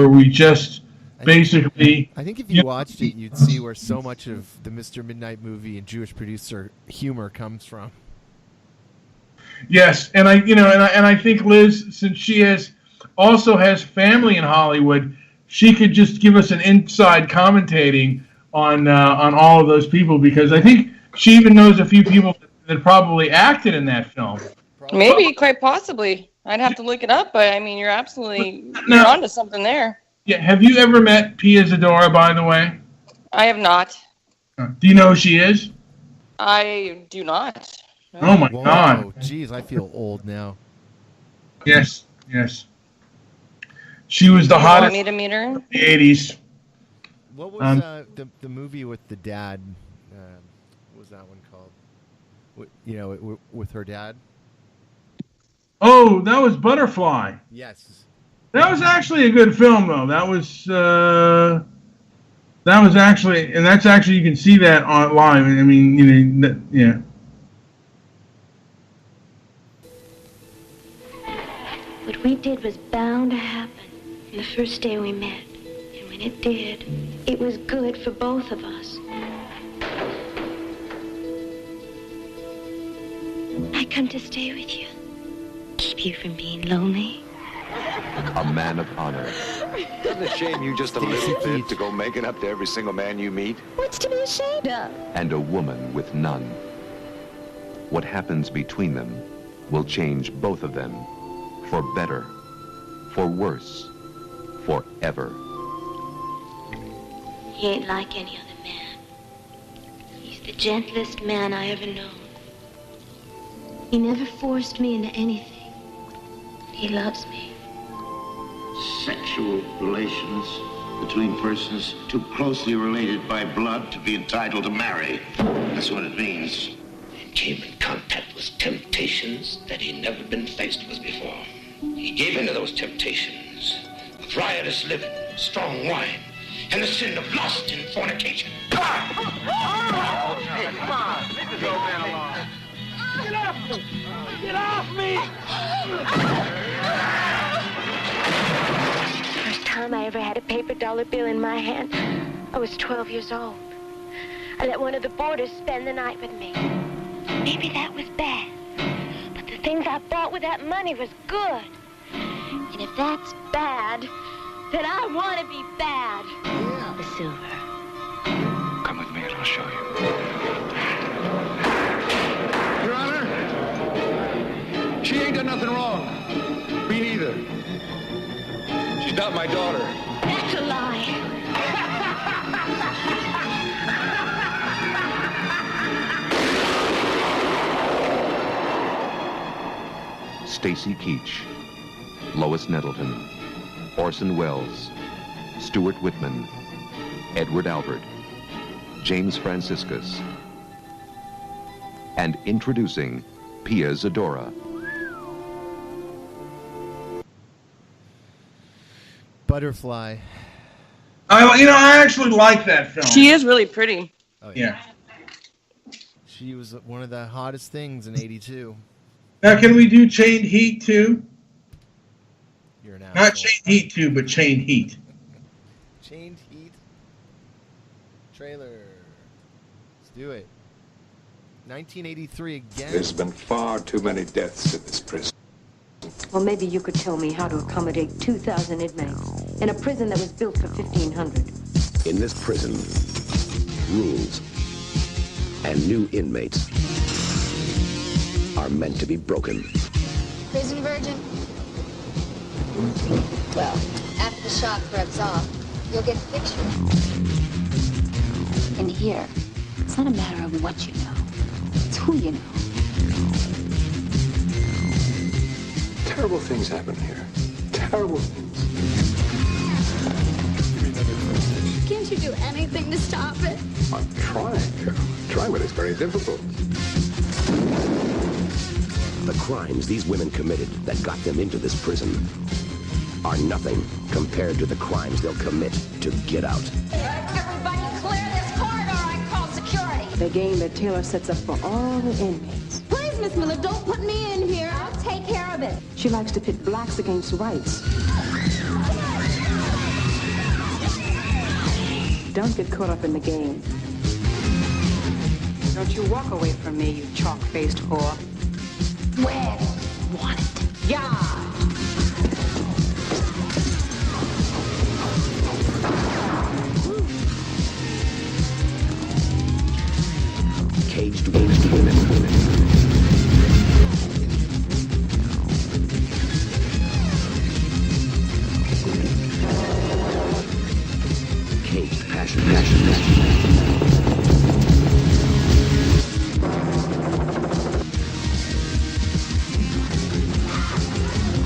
[SPEAKER 9] we just basically.
[SPEAKER 8] I think if you watched it, you'd see where so much of the Mr. Midnight Movie and Jewish producer humor comes from.
[SPEAKER 9] Yes, and I think Liz, since she also has family in Hollywood, she could just give us an inside commentating on all of those people, because I think she even knows a few people that probably acted in that film.
[SPEAKER 10] Maybe, quite possibly. I'd have to look it up, but I mean, you're onto something there.
[SPEAKER 9] Yeah. Have you ever met Pia Zadora, by the way?
[SPEAKER 10] I have not.
[SPEAKER 9] Do you know who she is?
[SPEAKER 10] I do not. No.
[SPEAKER 9] Oh my God!
[SPEAKER 8] Jeez, I feel old now.
[SPEAKER 9] Yes. She was the hottest
[SPEAKER 10] in
[SPEAKER 9] the 80s.
[SPEAKER 8] What was the movie with the dad? What was that one called? With her dad.
[SPEAKER 9] Oh, that was Butterfly.
[SPEAKER 8] Yes.
[SPEAKER 9] That was actually a good film, though. That was actually, and that's actually, you can see that online. I mean, yeah.
[SPEAKER 17] What we did was bound to happen from the first day we met. And when it did, it was good for both of us. I come to stay with you. Keep you from being lonely.
[SPEAKER 16] A man of honor. Doesn't it shame you just a little bit to go making up to every single man you meet?
[SPEAKER 17] What's to be ashamed of?
[SPEAKER 16] And a woman with none. What happens between them will change both of them. For better. For worse. Forever.
[SPEAKER 17] He ain't like any other man. He's the gentlest man I ever known. He never forced me into anything. He loves me.
[SPEAKER 20] Sexual relations between persons too closely related by blood to be entitled to marry. That's what it means.
[SPEAKER 21] He came in contact with temptations that he'd never been faced with before. He gave in to those temptations with riotous living, strong wine, and the sin of lust and fornication.
[SPEAKER 13] Hey, come on. Leave this old man alone. Get off me! Get off me!
[SPEAKER 17] First time I ever had a paper dollar bill in my hand, I was 12 years old. I let one of the boarders spend the night with me. Maybe that was bad, but the things I bought with that money was good. And if that's bad, then I want to be bad. Yeah. The silver.
[SPEAKER 21] Come with me and I'll show you.
[SPEAKER 22] Your Honor, she ain't done nothing wrong. Me neither. She's not my daughter.
[SPEAKER 17] That's a lie.
[SPEAKER 16] Stacy Keach, Lois Nettleton, Orson Welles, Stuart Whitman, Edward Albert, James Franciscus, and introducing Pia Zadora.
[SPEAKER 8] Butterfly.
[SPEAKER 9] I actually like that film.
[SPEAKER 10] She is really pretty.
[SPEAKER 8] Oh, yeah. She was one of the hottest things in '82.
[SPEAKER 9] Now, can we do Chained Heat too?
[SPEAKER 8] you're an asshole.
[SPEAKER 9] Not Chained Heat 2, but Chained Heat.
[SPEAKER 8] Chained Heat trailer. Let's do it. 1983 again.
[SPEAKER 22] There's been far too many deaths in this prison.
[SPEAKER 3] Well, maybe you could tell me how to accommodate 2,000 inmates in a prison that was built for 1,500.
[SPEAKER 4] In this prison, rules and new inmates are meant to be broken.
[SPEAKER 23] Prison virgin? Well, after the shock rubs off, you'll get the picture.
[SPEAKER 3] And here, it's not a matter of what you know. It's who you know.
[SPEAKER 22] Terrible things happen here. Terrible things.
[SPEAKER 23] Can't you do anything to stop it?
[SPEAKER 22] I'm trying, Carol. I'm trying, but it's very difficult.
[SPEAKER 4] The crimes these women committed that got them into this prison are nothing compared to the crimes they'll commit to get out.
[SPEAKER 23] Everybody clear this corridor. I call security.
[SPEAKER 3] The game that Taylor sets up for all the inmates.
[SPEAKER 23] Please, Miss Miller, don't put me in here. I'll take care of it.
[SPEAKER 3] She likes to pit blacks against whites. Don't get caught up in the game.
[SPEAKER 18] Don't you walk away from me, you chalk-faced whore.
[SPEAKER 23] Where do you want it?
[SPEAKER 18] Yeah.
[SPEAKER 4] Caged women. Caged passion.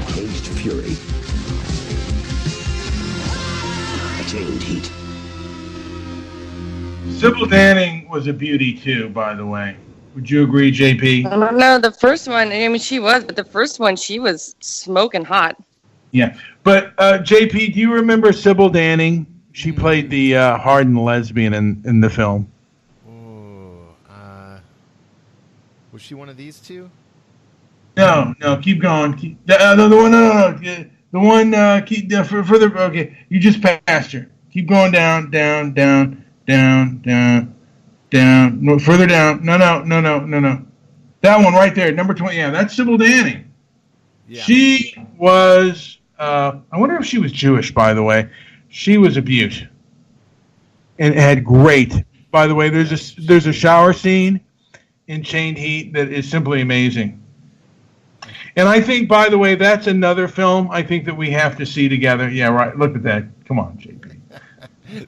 [SPEAKER 4] Caged fury. Chained heat.
[SPEAKER 9] Sybil Danning was a beauty too, by the way. Would you agree, JP?
[SPEAKER 10] I don't know. The first one, I mean, she was, but the first one, she was smoking hot.
[SPEAKER 9] Yeah. But, JP, do you remember Sybil Danning? She played the hardened lesbian in the film.
[SPEAKER 8] Was she one of these two?
[SPEAKER 9] No, keep going. The one, further, okay, you just passed her. Keep going down. No, further down. No. That one right there, number 20. Yeah, that's Sybil Danning. Yeah. She was, I wonder if she was Jewish, by the way. She was a beaut. And had great, by the way, there's a shower scene in Chained Heat that is simply amazing. And I think, by the way, that's another film I think that we have to see together. Yeah, right. Look at that. Come on, JP.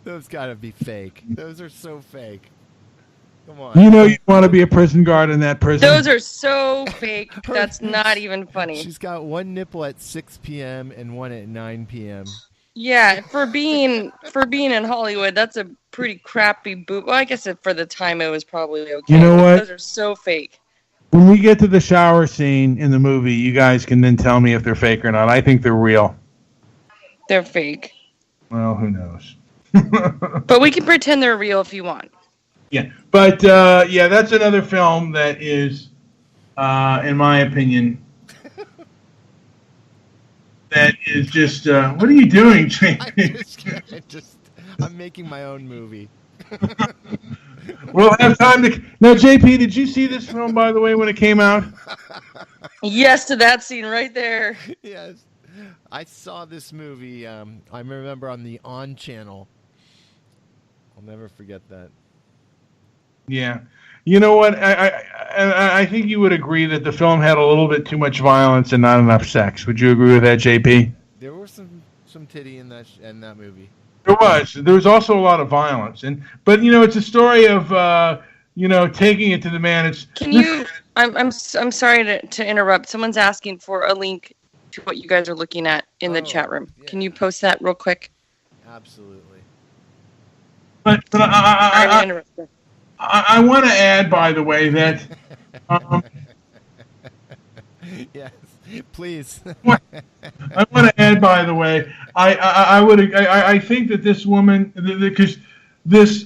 [SPEAKER 8] Those gotta be fake. Those are so fake. Come on.
[SPEAKER 9] You know you want to be a prison guard in that prison.
[SPEAKER 10] Those are so fake. That's not even funny.
[SPEAKER 8] She's got one nipple at 6 p.m. and one at 9 p.m.
[SPEAKER 10] Yeah, for being in Hollywood, that's a pretty crappy boob. Well, I guess for the time it was probably okay.
[SPEAKER 9] You know what?
[SPEAKER 10] Those are so fake.
[SPEAKER 9] When we get to the shower scene in the movie, you guys can then tell me if they're fake or not. I think they're real.
[SPEAKER 10] They're fake.
[SPEAKER 9] Well, who knows?
[SPEAKER 10] But we can pretend they're real if you want.
[SPEAKER 9] Yeah, but that's another film that is, in my opinion, that is just. What are you doing,
[SPEAKER 8] I'm making my own movie.
[SPEAKER 9] We'll have time to. Now, JP, did you see this film, by the way, when it came out?
[SPEAKER 10] Yes, to that scene right there.
[SPEAKER 8] Yes, I saw this movie. I remember on the On channel. I'll never forget that.
[SPEAKER 9] Yeah. You know what? I think you would agree that the film had a little bit too much violence and not enough sex. Would you agree with that, JP?
[SPEAKER 8] There was some titty in that movie.
[SPEAKER 9] There was. There was also a lot of violence, but it's a story of taking it to the man.
[SPEAKER 10] Can you? I'm sorry to interrupt. Someone's asking for a link to what you guys are looking at in the chat room. Yeah. Can you post that real quick?
[SPEAKER 8] Absolutely.
[SPEAKER 9] But I want to add, by the way, that.
[SPEAKER 8] Yes, please.
[SPEAKER 9] I want to add, by the way, I think that this woman, because this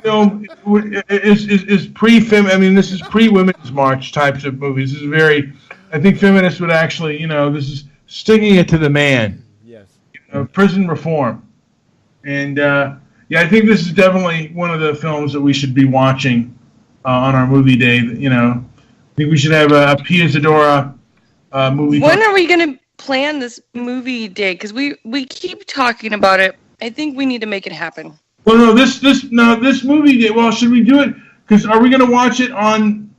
[SPEAKER 9] film is pre-fem. I mean, this is pre-Women's March types of movies. This is very. I think feminists would actually, this is sticking it to the man.
[SPEAKER 8] Yes.
[SPEAKER 9] Prison reform. And I think this is definitely one of the films that we should be watching on our movie day. I think we should have a Pia Zadora movie.
[SPEAKER 10] When are we going to plan this movie day? Because we keep talking about it. I think we need to make it happen.
[SPEAKER 9] Well, no, this movie day. Well, should we do it? Because are we going to watch it on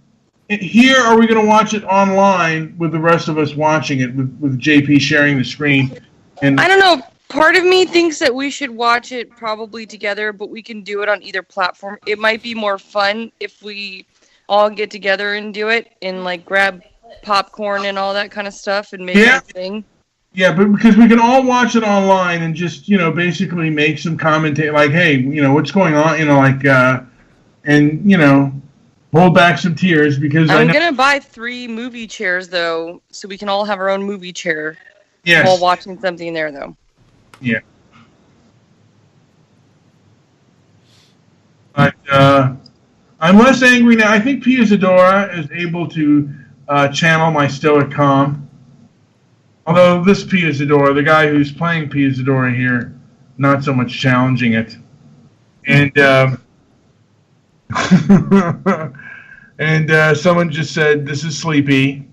[SPEAKER 9] here? Or are we going to watch it online with the rest of us watching it with JP sharing the screen? And
[SPEAKER 10] I don't know. Part of me thinks that we should watch it probably together, but we can do it on either platform. It might be more fun if we all get together and do it and like grab popcorn and all that kind of stuff and make it a thing.
[SPEAKER 9] Yeah, but because we can all watch it online and just, basically make some commentary, like, hey, what's going on, and, hold back some tears because
[SPEAKER 10] I'm going to buy 3 movie chairs, though, so we can all have our own movie chair
[SPEAKER 9] yes.
[SPEAKER 10] while watching something there, though.
[SPEAKER 9] Yeah. But I'm less angry now. I think Pia Zadora is able to channel my stoic calm. Although this Pia Zadora, the guy who's playing Pia Zadora here, not so much challenging it. And and someone just said, this is sleepy.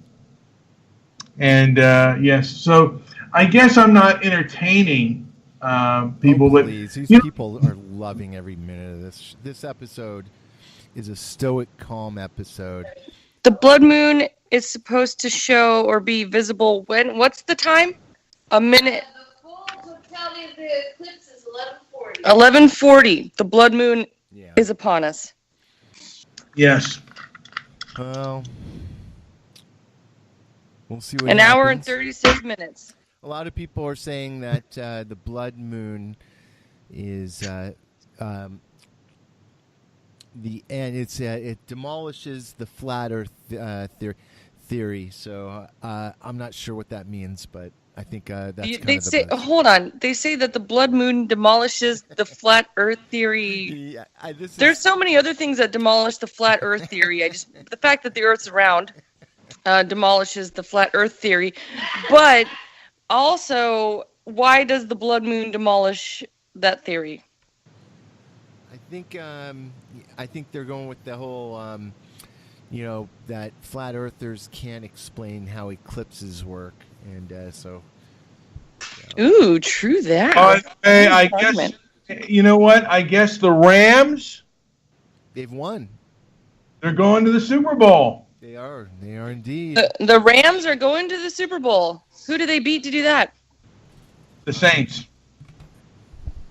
[SPEAKER 9] And yes, so I guess I'm not entertaining people.
[SPEAKER 8] Oh, please. These people are loving every minute of this. This episode is a stoic, calm episode.
[SPEAKER 10] The blood moon is supposed to show or be visible when? What's the time? A minute.
[SPEAKER 23] The full totality of the eclipse is 11:40.
[SPEAKER 10] 11:40. The blood moon is upon us.
[SPEAKER 9] Yes.
[SPEAKER 8] Well, we'll see what
[SPEAKER 10] An
[SPEAKER 8] happens.
[SPEAKER 10] hour and 36 minutes.
[SPEAKER 8] A lot of people are saying that the blood moon is the end. It demolishes the flat Earth theory. So I'm not sure what that means, but I think that's kind of the best.
[SPEAKER 10] Hold on. They say that the blood moon demolishes the flat Earth theory.
[SPEAKER 8] Yeah,
[SPEAKER 10] There's so many other things that demolish the flat Earth theory. The fact that the Earth's round demolishes the flat Earth theory, but also, why does the blood moon demolish that theory?
[SPEAKER 8] I think they're going with the whole, that flat earthers can't explain how eclipses work, and so.
[SPEAKER 10] Ooh, true that.
[SPEAKER 9] I guess. You know what? I guess the Rams.
[SPEAKER 8] They've won.
[SPEAKER 9] They're going to the Super Bowl.
[SPEAKER 8] They are indeed.
[SPEAKER 10] The Rams are going to the Super Bowl. Who do they beat to do that?
[SPEAKER 9] The Saints.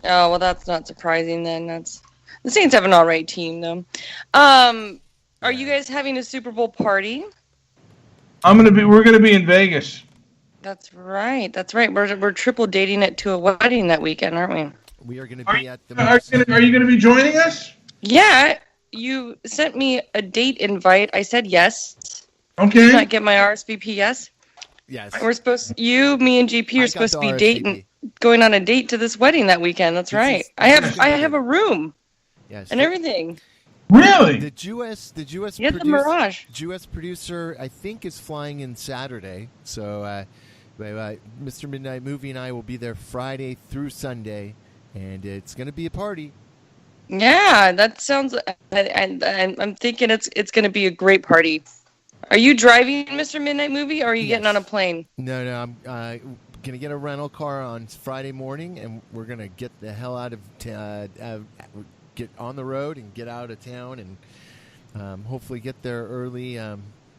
[SPEAKER 10] Oh, well, that's not surprising then. The Saints have an all right team, though. Are you guys having a Super Bowl party?
[SPEAKER 9] We're gonna be in Vegas.
[SPEAKER 10] That's right. We're triple dating it to a wedding that weekend, aren't we?
[SPEAKER 8] We are going to be at the.
[SPEAKER 9] Are you going to be joining us?
[SPEAKER 10] Yeah. You sent me a date invite. I said yes.
[SPEAKER 9] Okay.
[SPEAKER 10] Did you not get my RSVP? Yes.
[SPEAKER 8] Yes.
[SPEAKER 10] We're supposed. Me and GP are supposed to be going on a date to this wedding that weekend. That's right. I have a room.
[SPEAKER 8] Yes.
[SPEAKER 10] And everything.
[SPEAKER 9] Really?
[SPEAKER 8] The Jewess
[SPEAKER 10] the Mirage.
[SPEAKER 8] Jewess producer, I think, is flying in Saturday. So, Mr. Midnight Movie and I will be there Friday through Sunday, and it's going to be a party.
[SPEAKER 10] Yeah, that sounds. And I'm thinking it's going to be a great party. Are you driving, Mr. Midnight Movie, or are you getting on a plane?
[SPEAKER 8] No, I'm going to get a rental car on Friday morning, and we're going to get the hell out of get on the road and get out of town, and hopefully get there early,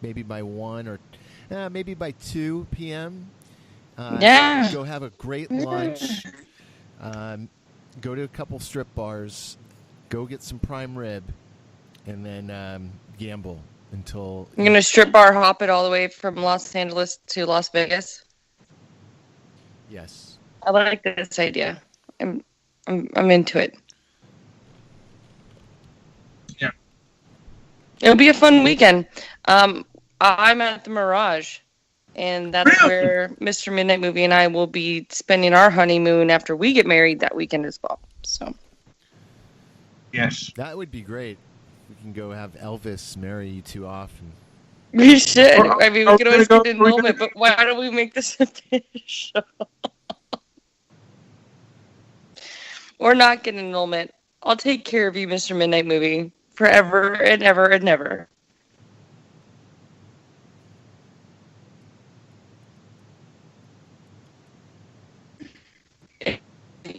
[SPEAKER 8] maybe by 1 or maybe by 2 p.m. Go have a great lunch. Go to a couple strip bars. Go get some prime rib, and then gamble until.
[SPEAKER 10] You're gonna strip bar hop it all the way from Los Angeles to Las Vegas.
[SPEAKER 8] Yes.
[SPEAKER 10] I like this idea. I'm into it.
[SPEAKER 9] Yeah.
[SPEAKER 10] It'll be a fun weekend. I'm at the Mirage, and that's where Mr. Midnight Movie and I will be spending our honeymoon after we get married that weekend as well. So.
[SPEAKER 9] Yes.
[SPEAKER 8] That would be great. We can go have Elvis marry you two off.
[SPEAKER 10] We should. I mean, we
[SPEAKER 9] Are
[SPEAKER 10] could
[SPEAKER 9] we
[SPEAKER 10] always
[SPEAKER 9] gonna
[SPEAKER 10] get
[SPEAKER 9] go-
[SPEAKER 10] an annulment, but why don't we make this a show? Or not get an annulment. I'll take care of you, Mr. Midnight Movie, forever and ever and never.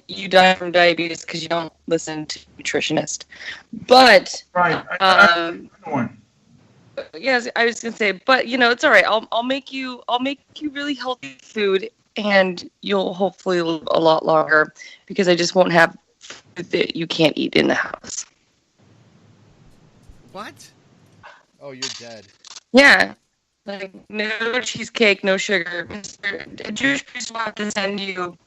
[SPEAKER 10] You die from diabetes because you don't listen to a nutritionist. But
[SPEAKER 9] Right.
[SPEAKER 10] yes, I was gonna say, but it's all right. I'll make you really healthy food, and you'll hopefully live a lot longer because I just won't have food that you can't eat in the house.
[SPEAKER 8] What? Oh, you're dead.
[SPEAKER 10] Yeah. Like, no cheesecake, no sugar. A Jewish priest will have to send you,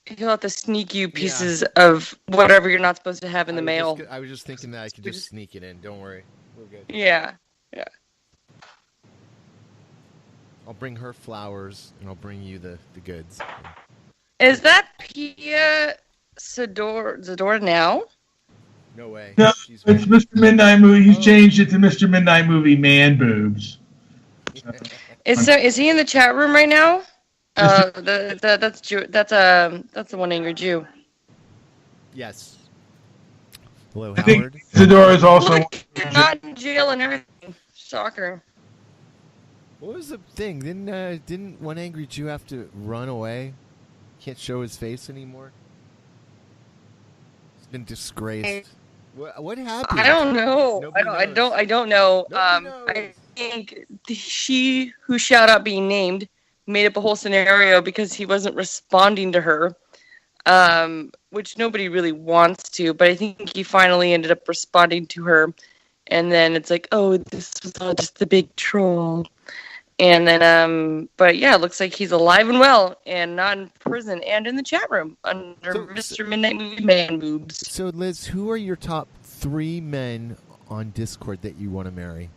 [SPEAKER 10] he'll have to sneak you pieces of whatever you're not supposed to have in the mail.
[SPEAKER 8] I was just thinking that I could just sneak it in. Don't worry. We're good.
[SPEAKER 10] Yeah.
[SPEAKER 8] I'll bring her flowers, and I'll bring you the goods.
[SPEAKER 10] Is that Pia Zadora now?
[SPEAKER 8] No way.
[SPEAKER 9] No, it's Mr. Midnight Movie. He's changed it to Mr. Midnight Movie Man Boobs.
[SPEAKER 10] Is he in the chat room right now? That's the one angry Jew.
[SPEAKER 8] Yes. Hello,
[SPEAKER 9] I
[SPEAKER 8] Howard.
[SPEAKER 9] think Zadora is also.
[SPEAKER 10] Look, you're not in jail and everything. Shocker.
[SPEAKER 8] What was the thing? Didn't one angry Jew have to run away? Can't show his face anymore. He's been disgraced. What happened?
[SPEAKER 10] I don't know.
[SPEAKER 8] Nobody
[SPEAKER 10] I don't know.
[SPEAKER 8] knows.
[SPEAKER 10] I think she who shall not be named made up a whole scenario because he wasn't responding to her, which nobody really wants to. But I think he finally ended up responding to her, and then it's like, oh, this was all just a big troll. And then, but yeah, it looks like he's alive and well, and not in prison, and in the chat room under Mr. Midnight Movie Man Boobs.
[SPEAKER 8] So, Liz, who are your top 3 men on Discord that you want to marry?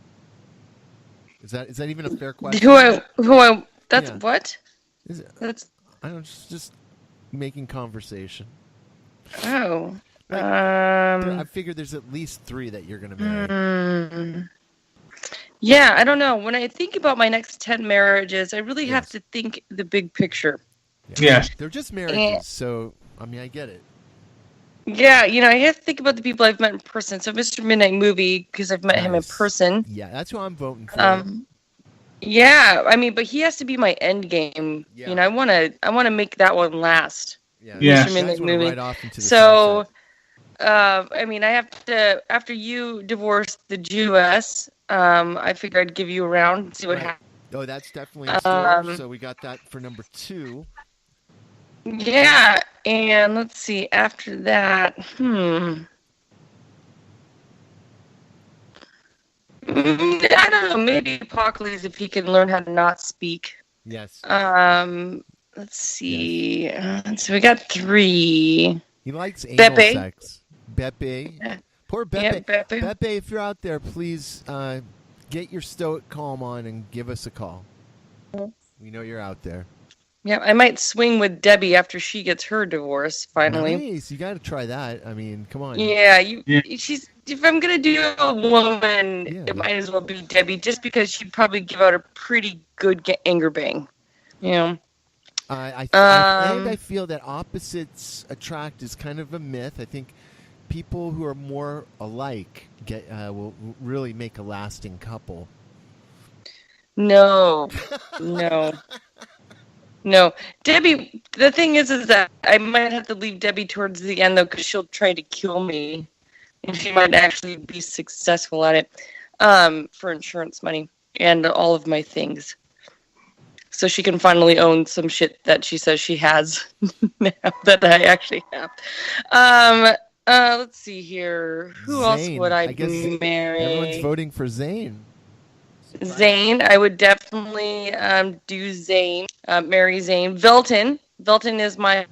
[SPEAKER 8] Is that even a fair question?
[SPEAKER 10] What?
[SPEAKER 8] I don't just making conversation.
[SPEAKER 10] Oh.
[SPEAKER 8] I figure there's at least 3 that you're going to marry.
[SPEAKER 10] Yeah, I don't know. When I think about my next 10 marriages, I really have to think the big picture.
[SPEAKER 9] Yes.
[SPEAKER 8] They're just marriages, so, I mean, I get it.
[SPEAKER 10] Yeah, I have to think about the people I've met in person. So Mr. Midnight Movie, because I've met him in person.
[SPEAKER 8] Yeah, that's who I'm voting for.
[SPEAKER 10] Yeah, I mean, but he has to be my end game.
[SPEAKER 8] Yeah.
[SPEAKER 10] I want to make that one last.
[SPEAKER 8] Yeah.
[SPEAKER 10] Mr. Midnight Movie.
[SPEAKER 8] Right off into the
[SPEAKER 10] so, I mean, I have to, after you divorce the Jewess, I figure I'd give you a round and see what happens.
[SPEAKER 8] Oh, that's definitely in store. So we got that for number 2.
[SPEAKER 10] Yeah, and let's see, after that, I don't know, maybe Apocalypse if he can learn how to not speak.
[SPEAKER 8] Yes.
[SPEAKER 10] Let's see. So we got 3.
[SPEAKER 8] He likes anal
[SPEAKER 10] Beppe.
[SPEAKER 8] sex. Beppe. Poor Beppe.
[SPEAKER 10] Yeah, Beppe.
[SPEAKER 8] Beppe, if you're out there, please get your stoic calm on and give us a call. We know you're out there.
[SPEAKER 10] Yeah, I might swing with Debbie after she gets her divorce finally.
[SPEAKER 8] Nice. You got to try that. I mean, come on.
[SPEAKER 10] Yeah, she's. If I'm gonna do a woman, it might as well be Debbie, just because she'd probably give out a pretty good anger bang.
[SPEAKER 8] I feel that opposites attract is kind of a myth. I think people who are more alike will really make a lasting couple.
[SPEAKER 10] No. Debbie, the thing is that I might have to leave Debbie towards the end, though, because she'll try to kill me. And she might actually be successful at it for insurance money and all of my things. So she can finally own some shit that she says she has now that I actually have. Let's see here. Who else would I marry?
[SPEAKER 8] Everyone's voting for Zane.
[SPEAKER 10] Zane, I would definitely do Zane, marry Zane. Velton is my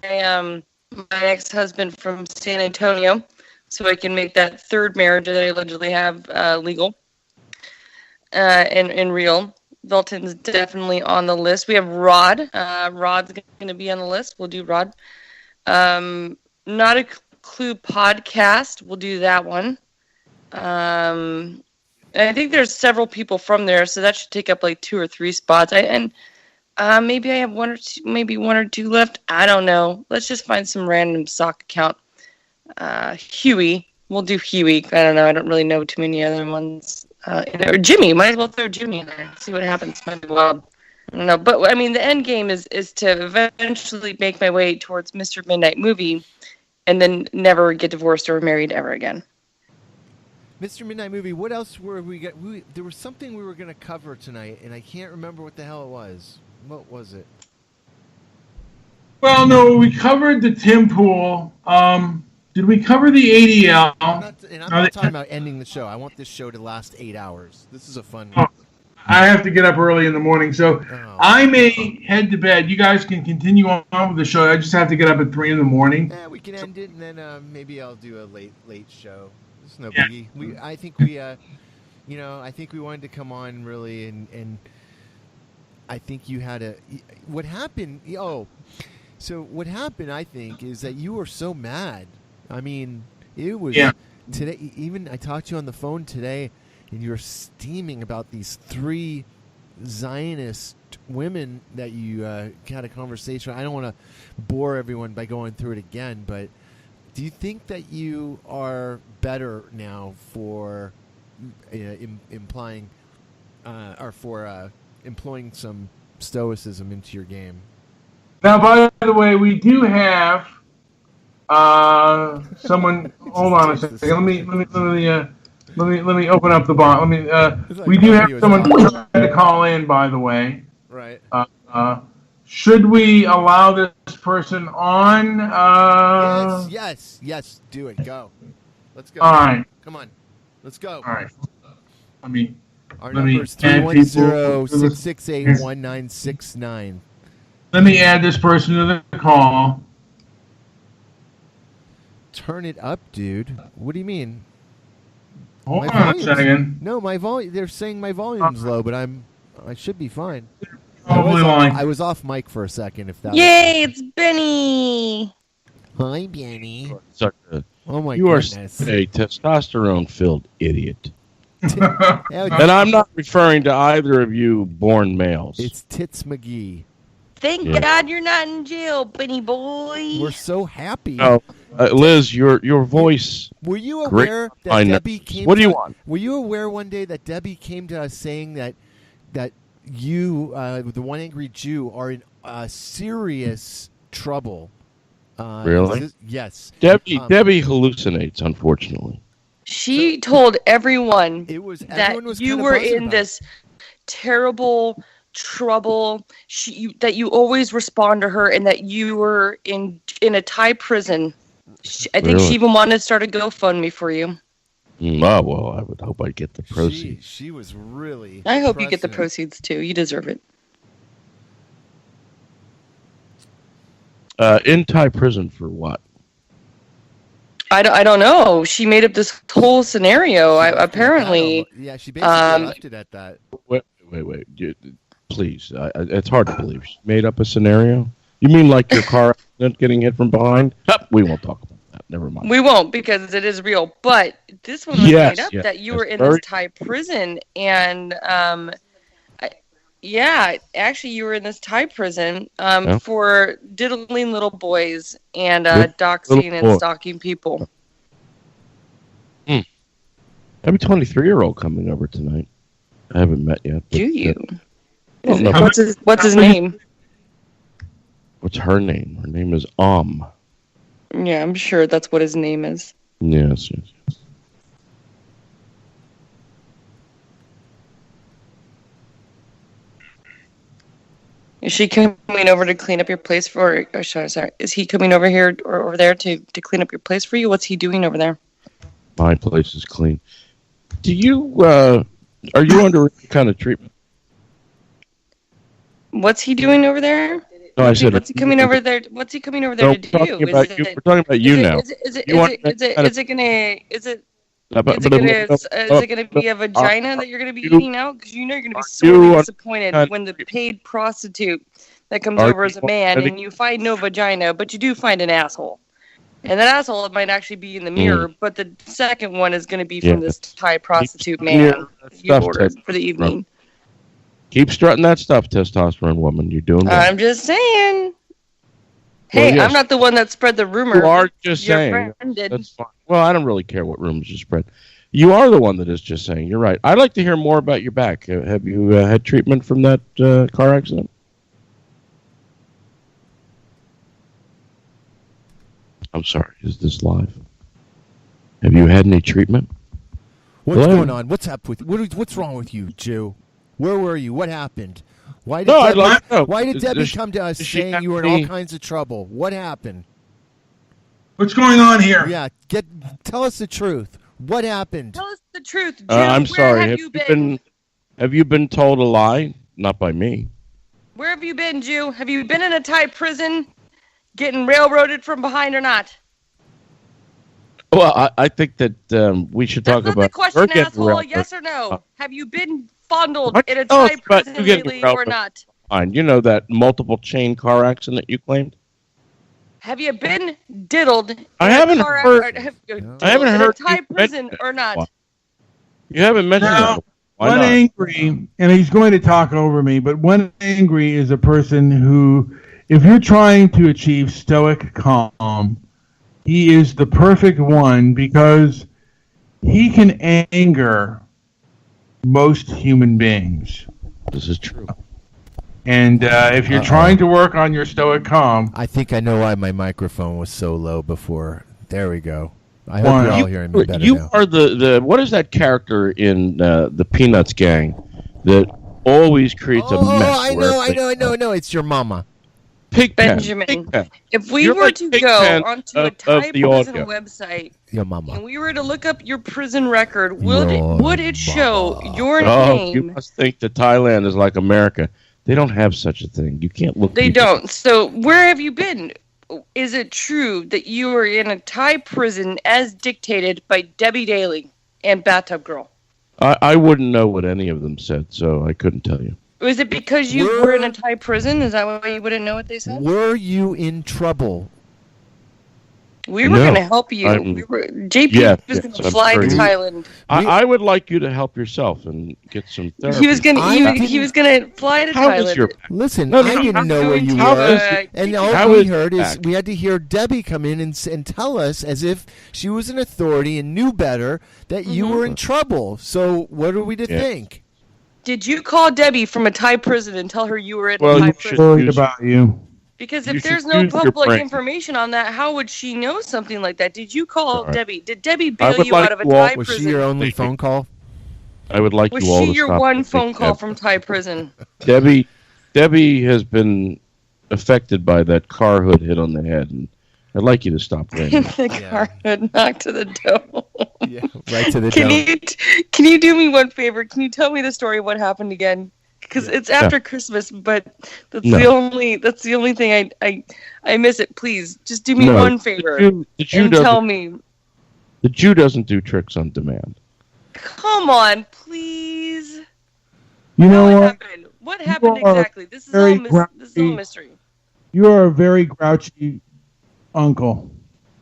[SPEAKER 10] ex-husband from San Antonio, so I can make that 3rd marriage that I allegedly have legal and real. Velton's definitely on the list. We have Rod. Rod's going to be on the list. We'll do Rod. Not a Clue podcast. We'll do that one. And I think there's several people from there, so that should take up like 2 or 3 spots. Maybe I have one or two left. I don't know. Let's just find some random sock account. Huey. We'll do Huey. I don't know. I don't really know too many other ones. Or Jimmy. Might as well throw Jimmy in there. See what happens. Might be wild. I don't know. But I mean, the end game is to eventually make my way towards Mr. Midnight Movie, and then never get divorced or married ever again.
[SPEAKER 8] Mr. Midnight Movie, what else were we got? There was something we were going to cover tonight, and I can't remember what the hell it was. What was it?
[SPEAKER 9] Well, no, we covered the Tim Pool. Did we cover the ADL?
[SPEAKER 8] I'm not talking about ending the show. I want this show to last 8 hours. This is a fun one.
[SPEAKER 9] I have to get up early in the morning, so I may head to bed. You guys can continue on with the show. I just have to get up at 3 in the morning.
[SPEAKER 8] Yeah, we can end it, and then maybe I'll do a late show. It's no biggie. I think we wanted to come on really, and I think you had what happened. So what happened? I think is that you were so mad. I mean, it was today. Even I talked to you on the phone today, and you were steaming about these 3 Zionist women that you had a conversation. I don't want to bore everyone by going through it again, but do you think that you are better now for employing some stoicism into your game?
[SPEAKER 9] Now, by the way, we do have someone. Hold on a second. Let me open up the bot. We do have someone trying to call in. By the way,
[SPEAKER 8] right.
[SPEAKER 9] Should we allow this person on?
[SPEAKER 8] Yes. Do it. Go. Let's go.
[SPEAKER 9] All right.
[SPEAKER 8] Come on. Let's go.
[SPEAKER 9] All right.
[SPEAKER 8] Our number is 310-668-1969.
[SPEAKER 9] Let me add this person to the call.
[SPEAKER 8] Turn it up, dude. What do you mean?
[SPEAKER 9] Hold on a second.
[SPEAKER 8] No, my volume. They're saying my volume's low, but I should be fine.
[SPEAKER 9] I
[SPEAKER 8] was off mic for a second.
[SPEAKER 10] Yay! It's Benny.
[SPEAKER 8] Hi, Benny.
[SPEAKER 5] Oh my
[SPEAKER 8] goodness!
[SPEAKER 5] You are a testosterone-filled idiot. And I'm not referring to either of you born males.
[SPEAKER 8] It's Tits McGee.
[SPEAKER 10] Thank God you're not in jail, Benny boy.
[SPEAKER 8] We're so happy.
[SPEAKER 5] No, Liz, your voice.
[SPEAKER 8] Were you aware that Debbie came?
[SPEAKER 5] What do you want?
[SPEAKER 8] Were you aware one day that Debbie came to us saying that you, the One Angry Jew, are in serious trouble?
[SPEAKER 5] Really?
[SPEAKER 8] Yes.
[SPEAKER 5] Debbie hallucinates, unfortunately.
[SPEAKER 10] She told everyone
[SPEAKER 8] everyone was
[SPEAKER 10] you were in this terrible trouble. That you always respond to her, and that you were in a Thai prison. I think she even wanted to start a GoFundMe for you.
[SPEAKER 5] Well, I would hope I get the proceeds.
[SPEAKER 8] She was really.
[SPEAKER 10] I hope you get the proceeds too. You deserve it.
[SPEAKER 5] In Thai prison for what?
[SPEAKER 10] I don't know. She made up this whole scenario. Apparently.
[SPEAKER 8] Yeah, she basically left it at that.
[SPEAKER 5] Wait. Please, it's hard to believe. She made up a scenario? You mean like your car accident getting hit from behind? We won't talk about that. Never mind.
[SPEAKER 10] We won't, because it is real. But this one was made up that you were in this Thai prison, and actually you were in this Thai prison for diddling little boys and doxing and stalking people.
[SPEAKER 5] I have a 23-year-old coming over tonight. I haven't met yet.
[SPEAKER 10] Do you? What's his name?
[SPEAKER 5] What's her name? Her name is
[SPEAKER 10] Yeah, I'm sure that's what his name is.
[SPEAKER 5] Yes.
[SPEAKER 10] Is she coming over to clean up your place for? Oh, sorry. Is he coming over here or over there to clean up your place for you? What's he doing over there?
[SPEAKER 5] My place is clean. Do you? Are you under any kind of treatment?
[SPEAKER 10] What's he doing over there?
[SPEAKER 5] No, I said.
[SPEAKER 10] What's he coming over there? What's he coming over there to do?
[SPEAKER 5] We're talking about you now.
[SPEAKER 10] Is it gonna be a vagina that you're gonna be eating out? Because you're gonna be sorely disappointed when the paid prostitute that comes over as a man and you find no vagina, but you do find an asshole. And that asshole might actually be in the mirror, but the second one is going to be from this Thai prostitute man you ordered for the evening.
[SPEAKER 5] Keep strutting that stuff, testosterone woman. You're doing well.
[SPEAKER 10] I'm just saying. Hey,
[SPEAKER 5] yes.
[SPEAKER 10] I'm not the one that spread the rumor.
[SPEAKER 5] You are just saying. That's fine. Well, I don't really care what rumors you spread. You are the one that is just saying. You're right. I'd like to hear more about your back. Have you had treatment from that car accident? I'm sorry. Is this live? Have you had any treatment?
[SPEAKER 8] What's going on? What's up with? What's wrong with you, Jew? Where were you? What happened? Why did Debbie come to us saying you were in all kinds of trouble? What happened?
[SPEAKER 9] What's going on here?
[SPEAKER 8] Yeah, tell us the truth. What happened?
[SPEAKER 10] Tell us the truth, Jew.
[SPEAKER 5] I'm sorry.
[SPEAKER 10] Have you been?
[SPEAKER 5] Have you been told a lie? Not by me.
[SPEAKER 10] Where have you been, Jew? Have you been in a Thai prison, getting railroaded from behind or not?
[SPEAKER 5] Well, I think that we should talk about.
[SPEAKER 10] That's not the question, asshole. Yes or no? Have you been fondled in a Thai prison lately or not?
[SPEAKER 5] Fine. You know that multiple chain car accident you claimed?
[SPEAKER 10] Have you been diddled in
[SPEAKER 5] I haven't heard
[SPEAKER 10] a Thai prison or not?
[SPEAKER 5] You haven't mentioned that.
[SPEAKER 9] One angry, and he's going to talk over me, but one angry is a person who, if you're trying to achieve stoic calm, he is the perfect one because he can anger most human beings.
[SPEAKER 5] This is true.
[SPEAKER 9] And if you're trying to work on your stoic calm...
[SPEAKER 8] I think I know why my microphone was so low before. There we go. I hope you're all hearing me better now.
[SPEAKER 5] Are the what is that character in the Peanuts gang that always creates a mess?
[SPEAKER 8] I know. It's your mama.
[SPEAKER 10] Benjamin, if we were to go onto a Thai prison website and we were to look up your prison record, would it show your name?
[SPEAKER 5] You must think that Thailand is like America. They don't have such a thing. You can't look.
[SPEAKER 10] They don't. So where have you been? Is it true that you were in a Thai prison as dictated by Debbie Daly and Bathtub Girl?
[SPEAKER 5] I wouldn't know what any of them said, so I couldn't tell you.
[SPEAKER 10] Was it because you were in a Thai prison? Is that why you wouldn't know what they said?
[SPEAKER 8] Were you in trouble?
[SPEAKER 10] We were going to help you. JP was going to fly to Thailand.
[SPEAKER 5] I would like you to help yourself and get some therapy.
[SPEAKER 10] He was going to fly to Thailand.
[SPEAKER 8] Listen, I didn't know where you were, and all we heard is we had to hear Debbie come in and tell us, as if she was an authority and knew better, that you were in trouble. So what are we to think?
[SPEAKER 10] Did you call Debbie from a Thai prison and tell her you were in a Thai prison?
[SPEAKER 9] Worried about you.
[SPEAKER 10] Because if there's no public information on that, how would she know something like that? Did you call Debbie? Did Debbie bail you out of a Thai prison?
[SPEAKER 8] Was she your only phone call?
[SPEAKER 5] I would like you all to stop.
[SPEAKER 10] Was she your one phone call from Thai prison?
[SPEAKER 5] Debbie has been affected by that car hood hit on the head, and I'd like you to stop blaming
[SPEAKER 10] the car hood knocked to the dome.
[SPEAKER 8] Right to the dome.
[SPEAKER 10] Can you do me one favor? Can you tell me the story of what happened again? Because it's after Christmas, but that's the only thing I miss it. Please, just do me one favor and tell me.
[SPEAKER 5] The Jew doesn't do tricks on demand.
[SPEAKER 10] Come on, please.
[SPEAKER 9] You know what?
[SPEAKER 10] Happened? What happened exactly? This is all mystery.
[SPEAKER 9] You are a very grouchy uncle.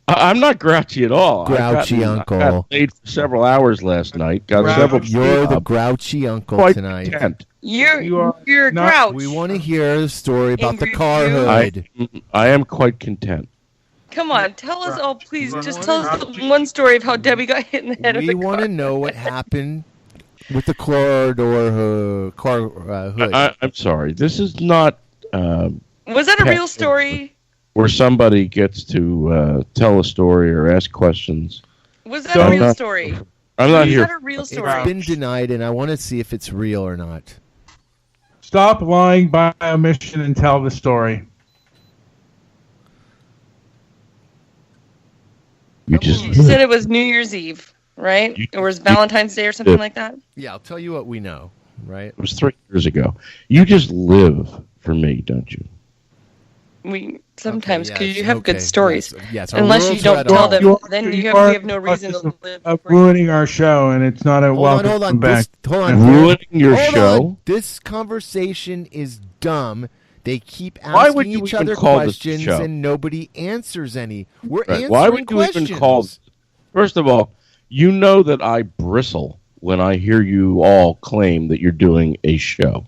[SPEAKER 5] I'm not grouchy at all.
[SPEAKER 8] Grouchy uncle.
[SPEAKER 5] I got laid for several hours last night.
[SPEAKER 8] You're the grouchy uncle tonight.
[SPEAKER 5] Content.
[SPEAKER 10] You're a grouch.
[SPEAKER 8] We want to hear the story about the car hood.
[SPEAKER 5] I am quite content.
[SPEAKER 10] Come on, tell us all, please. Just tell us one story of how Debbie got hit in the head of the car.
[SPEAKER 8] We want to know what happened with the car hood.
[SPEAKER 5] I'm sorry. This is not...
[SPEAKER 10] was that a real story?
[SPEAKER 5] Where somebody gets to tell a story or ask questions.
[SPEAKER 10] Was that a real story?
[SPEAKER 5] I'm not here.
[SPEAKER 10] Was that a real story?
[SPEAKER 8] It's been denied, and I want to see if it's real or not.
[SPEAKER 9] Stop lying by omission and tell the story.
[SPEAKER 5] You
[SPEAKER 10] said it was New Year's Eve, right? Or was Valentine's Day or something like that?
[SPEAKER 8] Yeah, I'll tell you what we know, right?
[SPEAKER 5] It was 3 years ago. You just live for me, don't you?
[SPEAKER 10] We sometimes, because you have good stories. Yes, unless you don't tell them, then we have no reason to live.
[SPEAKER 9] Of ruining our show, and it's not a welcome
[SPEAKER 8] hold on.
[SPEAKER 9] back.
[SPEAKER 8] Hold on.
[SPEAKER 5] Ruining your show?
[SPEAKER 8] This conversation is dumb. They keep
[SPEAKER 5] Why would
[SPEAKER 8] asking
[SPEAKER 5] you
[SPEAKER 8] each
[SPEAKER 5] even
[SPEAKER 8] other
[SPEAKER 5] call this a
[SPEAKER 8] questions
[SPEAKER 5] show?
[SPEAKER 8] and nobody answers any. We're
[SPEAKER 5] Right.
[SPEAKER 8] answering
[SPEAKER 5] Why would you
[SPEAKER 8] questions.
[SPEAKER 5] even call? First of all, you know that I bristle when I hear you all claim that you're doing a show.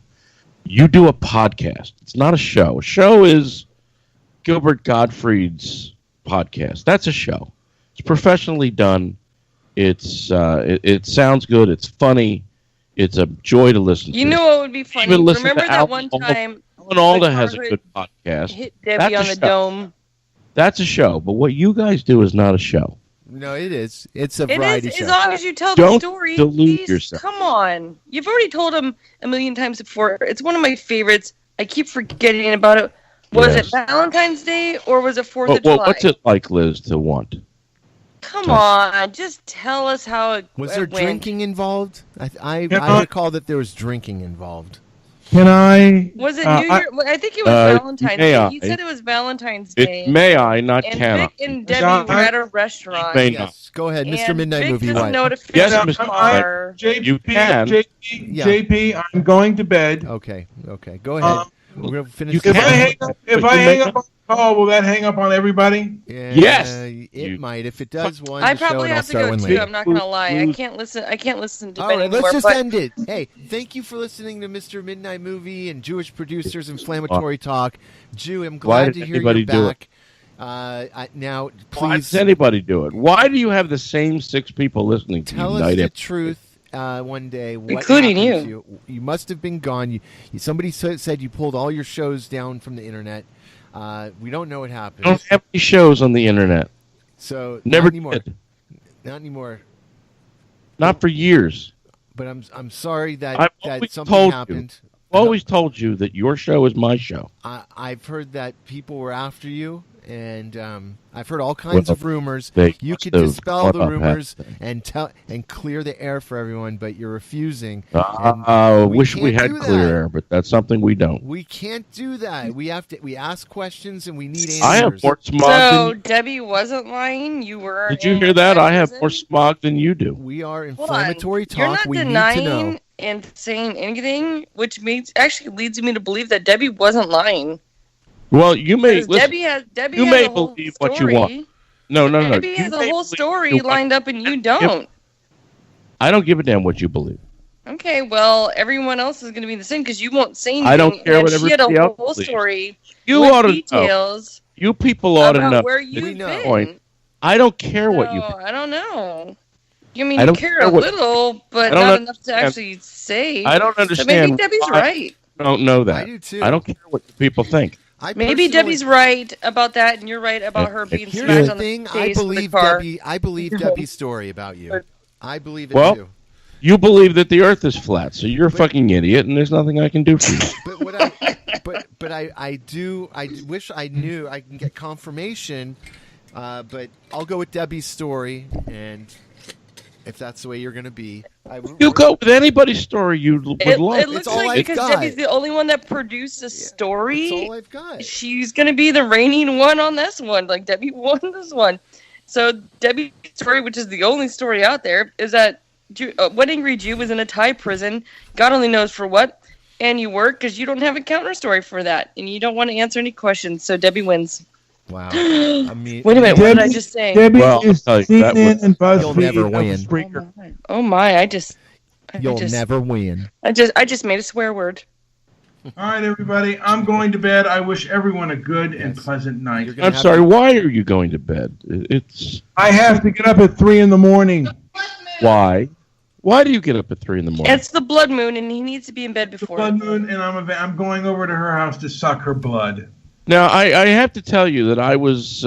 [SPEAKER 5] You do a podcast. It's not a show. A show is Gilbert Gottfried's podcast. That's a show. It's professionally done. It's it sounds good. It's funny. It's a joy to listen to.
[SPEAKER 10] You know what would be funny?
[SPEAKER 5] Even listen
[SPEAKER 10] Remember
[SPEAKER 5] to
[SPEAKER 10] that
[SPEAKER 5] Alan
[SPEAKER 10] one
[SPEAKER 5] Alda.
[SPEAKER 10] time
[SPEAKER 5] Alan Alda
[SPEAKER 10] the
[SPEAKER 5] has a
[SPEAKER 10] car
[SPEAKER 5] good podcast.
[SPEAKER 10] hit Debbie
[SPEAKER 5] That's a
[SPEAKER 10] on the
[SPEAKER 5] show.
[SPEAKER 10] dome?
[SPEAKER 5] That's a show. But what you guys do is not a show.
[SPEAKER 8] No, it is. It's a
[SPEAKER 10] It
[SPEAKER 8] variety
[SPEAKER 10] is,
[SPEAKER 8] show.
[SPEAKER 10] as long as you tell
[SPEAKER 5] Don't
[SPEAKER 10] the story.
[SPEAKER 5] delude
[SPEAKER 10] Please,
[SPEAKER 5] yourself.
[SPEAKER 10] come on. You've already told him a million times before. It's one of my favorites. I keep forgetting about it. Was
[SPEAKER 5] Yes.
[SPEAKER 10] it Valentine's Day or was it 4th
[SPEAKER 5] Well,
[SPEAKER 10] of July?
[SPEAKER 5] what's it like, Liz, to want?
[SPEAKER 10] Come on, just tell us how it
[SPEAKER 8] Was there
[SPEAKER 10] went.
[SPEAKER 8] drinking involved? I
[SPEAKER 9] I-
[SPEAKER 8] recall that there was drinking involved.
[SPEAKER 9] Can I?
[SPEAKER 10] Was it New Year? I think it was Valentine's
[SPEAKER 5] may
[SPEAKER 10] Day.
[SPEAKER 5] I?
[SPEAKER 10] He said it was Valentine's Day.
[SPEAKER 5] It may I, not
[SPEAKER 10] and
[SPEAKER 5] can
[SPEAKER 10] Vic
[SPEAKER 5] I.
[SPEAKER 10] and Debbie were at a restaurant.
[SPEAKER 5] May not.
[SPEAKER 8] Yes, go ahead, Mr.
[SPEAKER 10] And
[SPEAKER 8] Midnight
[SPEAKER 10] Vic
[SPEAKER 8] Movie.
[SPEAKER 10] doesn't
[SPEAKER 8] What?
[SPEAKER 10] know how to
[SPEAKER 5] Yes,
[SPEAKER 10] finish
[SPEAKER 5] Mr.
[SPEAKER 10] the car.
[SPEAKER 5] You can.
[SPEAKER 9] JP, I'm going to bed.
[SPEAKER 8] Okay, go ahead. We're gonna finish.
[SPEAKER 5] You
[SPEAKER 8] this
[SPEAKER 9] If I
[SPEAKER 8] up.
[SPEAKER 9] hang up, if I hang up on the call, will that hang up on everybody?
[SPEAKER 8] Yeah,
[SPEAKER 5] Yes!
[SPEAKER 8] it might. If it does one,
[SPEAKER 10] I
[SPEAKER 8] show
[SPEAKER 10] probably
[SPEAKER 8] and I'll
[SPEAKER 10] have to
[SPEAKER 8] start
[SPEAKER 10] go
[SPEAKER 8] one
[SPEAKER 10] too.
[SPEAKER 8] later.
[SPEAKER 10] I'm not gonna lie. I can't listen. I can't listen to
[SPEAKER 8] All
[SPEAKER 10] Ben
[SPEAKER 8] right,
[SPEAKER 10] anymore.
[SPEAKER 8] let's just
[SPEAKER 10] but
[SPEAKER 8] end it. Hey, thank you for listening to Mr. Midnight Movie and Jewish Producers Inflammatory Talk. Jew, I'm
[SPEAKER 5] Why
[SPEAKER 8] glad
[SPEAKER 5] did
[SPEAKER 8] to hear
[SPEAKER 5] anybody
[SPEAKER 8] you're
[SPEAKER 5] do it?
[SPEAKER 8] back. Now,
[SPEAKER 5] Why
[SPEAKER 8] please
[SPEAKER 5] does anybody do it? Why do you have the same 6 people listening to
[SPEAKER 8] tell
[SPEAKER 5] you
[SPEAKER 8] us
[SPEAKER 5] night
[SPEAKER 8] the
[SPEAKER 5] after?
[SPEAKER 8] truth. One day, what
[SPEAKER 10] Including
[SPEAKER 8] happened
[SPEAKER 10] you.
[SPEAKER 8] to you must have been gone. Somebody said you pulled all your shows down from the internet. We don't know what happened.
[SPEAKER 5] I don't have any shows on the internet.
[SPEAKER 8] So
[SPEAKER 5] Never
[SPEAKER 8] not anymore.
[SPEAKER 5] did.
[SPEAKER 8] Not anymore.
[SPEAKER 5] Not for years.
[SPEAKER 8] But I'm sorry that
[SPEAKER 5] I've
[SPEAKER 8] that
[SPEAKER 5] always
[SPEAKER 8] something
[SPEAKER 5] told
[SPEAKER 8] happened.
[SPEAKER 5] I've always told you that your show is my show.
[SPEAKER 8] I've heard that people were after you, and I've heard all kinds
[SPEAKER 5] Well,
[SPEAKER 8] of rumors.
[SPEAKER 5] they
[SPEAKER 8] You
[SPEAKER 5] must
[SPEAKER 8] could
[SPEAKER 5] have
[SPEAKER 8] dispel
[SPEAKER 5] caught
[SPEAKER 8] the
[SPEAKER 5] up
[SPEAKER 8] rumors
[SPEAKER 5] half
[SPEAKER 8] and clear the air for everyone, but you're refusing.
[SPEAKER 5] I wish we
[SPEAKER 8] can't
[SPEAKER 5] had
[SPEAKER 8] do
[SPEAKER 5] clear
[SPEAKER 8] that.
[SPEAKER 5] air, but that's something we don't.
[SPEAKER 8] We can't do that. We ask questions and we need answers.
[SPEAKER 5] I have more smog
[SPEAKER 10] So
[SPEAKER 5] than
[SPEAKER 10] Debbie wasn't lying. You were.
[SPEAKER 5] Did you
[SPEAKER 10] in
[SPEAKER 5] hear that? I have
[SPEAKER 10] prison?
[SPEAKER 5] more smog than you do.
[SPEAKER 8] We are
[SPEAKER 10] Hold on.
[SPEAKER 8] inflammatory talk.
[SPEAKER 10] You're not
[SPEAKER 8] we need to
[SPEAKER 10] denying
[SPEAKER 8] know.
[SPEAKER 10] and saying anything, which actually leads me to believe that Debbie wasn't lying.
[SPEAKER 5] Well, you may
[SPEAKER 10] Because
[SPEAKER 5] listen,
[SPEAKER 10] Debbie
[SPEAKER 5] you
[SPEAKER 10] has
[SPEAKER 5] may
[SPEAKER 10] a whole
[SPEAKER 5] believe
[SPEAKER 10] story.
[SPEAKER 5] what you want. No.
[SPEAKER 10] Debbie
[SPEAKER 5] You
[SPEAKER 10] has a
[SPEAKER 5] may
[SPEAKER 10] whole
[SPEAKER 5] believe
[SPEAKER 10] story
[SPEAKER 5] what you want.
[SPEAKER 10] lined up, and you don't.
[SPEAKER 5] I don't give a damn what you believe.
[SPEAKER 10] Okay, well, everyone else is going to be the same because you won't say anything.
[SPEAKER 5] I don't care
[SPEAKER 10] and
[SPEAKER 5] what
[SPEAKER 10] she had
[SPEAKER 5] everybody
[SPEAKER 10] a
[SPEAKER 5] else
[SPEAKER 10] whole
[SPEAKER 5] believes.
[SPEAKER 10] story
[SPEAKER 5] You
[SPEAKER 10] with
[SPEAKER 5] ought to know.
[SPEAKER 10] details
[SPEAKER 5] You people ought to
[SPEAKER 10] about
[SPEAKER 5] know.
[SPEAKER 10] where
[SPEAKER 5] at
[SPEAKER 10] you've
[SPEAKER 5] this
[SPEAKER 10] been.
[SPEAKER 5] point, I don't care what you.
[SPEAKER 10] I don't know. You mean
[SPEAKER 5] I
[SPEAKER 10] you
[SPEAKER 5] don't
[SPEAKER 10] care
[SPEAKER 5] care
[SPEAKER 10] a
[SPEAKER 5] what-
[SPEAKER 10] little, but
[SPEAKER 5] I don't
[SPEAKER 10] not enough to
[SPEAKER 5] understand.
[SPEAKER 10] actually say.
[SPEAKER 5] I don't
[SPEAKER 10] So
[SPEAKER 5] understand.
[SPEAKER 10] maybe Debbie's
[SPEAKER 5] why
[SPEAKER 10] right.
[SPEAKER 5] I don't know that.
[SPEAKER 8] I do too.
[SPEAKER 5] I don't care what people think.
[SPEAKER 10] Maybe Debbie's right about that, and you're right about her being
[SPEAKER 8] Here's
[SPEAKER 10] smacked
[SPEAKER 8] the
[SPEAKER 10] on the
[SPEAKER 8] thing.
[SPEAKER 10] face
[SPEAKER 8] I
[SPEAKER 10] with
[SPEAKER 8] believe
[SPEAKER 10] the car.
[SPEAKER 8] Debbie. I believe Debbie's story about you. I believe it
[SPEAKER 5] Well,
[SPEAKER 8] too.
[SPEAKER 5] you believe that the Earth is flat, so you're a fucking idiot, and there's nothing I can do for you.
[SPEAKER 8] But what I wish I knew. I can get confirmation. But I'll go with Debbie's story, and if that's the way you're going to be,
[SPEAKER 5] You go with anybody's story you would like.
[SPEAKER 10] It looks like because Debbie's the only one that produced a story.
[SPEAKER 8] That's all I've got.
[SPEAKER 10] She's going to be the reigning one on this one. Like, Debbie won this one. So Debbie's story, which is the only story out there, is that one angry Jew was in a Thai prison. God only knows for what. And you work because you don't have a counter story for that. And you don't want to answer any questions. So Debbie wins.
[SPEAKER 8] Wow. I mean,
[SPEAKER 10] wait a minute. What did I just say?
[SPEAKER 9] Debbie
[SPEAKER 5] Well,
[SPEAKER 9] is
[SPEAKER 5] I'll tell you, that
[SPEAKER 9] CNN
[SPEAKER 5] was-
[SPEAKER 9] and BuzzFeed
[SPEAKER 8] You'll never
[SPEAKER 9] of
[SPEAKER 8] win.
[SPEAKER 9] Spreaker.
[SPEAKER 10] Oh my!
[SPEAKER 8] You'll never win.
[SPEAKER 10] I just made a swear word.
[SPEAKER 9] All right, everybody. I'm going to bed. I wish everyone a good and pleasant night.
[SPEAKER 5] I'm sorry. Why are you going to bed? It's
[SPEAKER 9] I have to get up at 3 in the morning.
[SPEAKER 5] why? Why do you get up at 3 in the morning?
[SPEAKER 10] It's the blood moon, and he needs to be in bed before.
[SPEAKER 9] Blood moon, and I'm going over to her house to suck her blood.
[SPEAKER 5] Now, I have to tell you that I was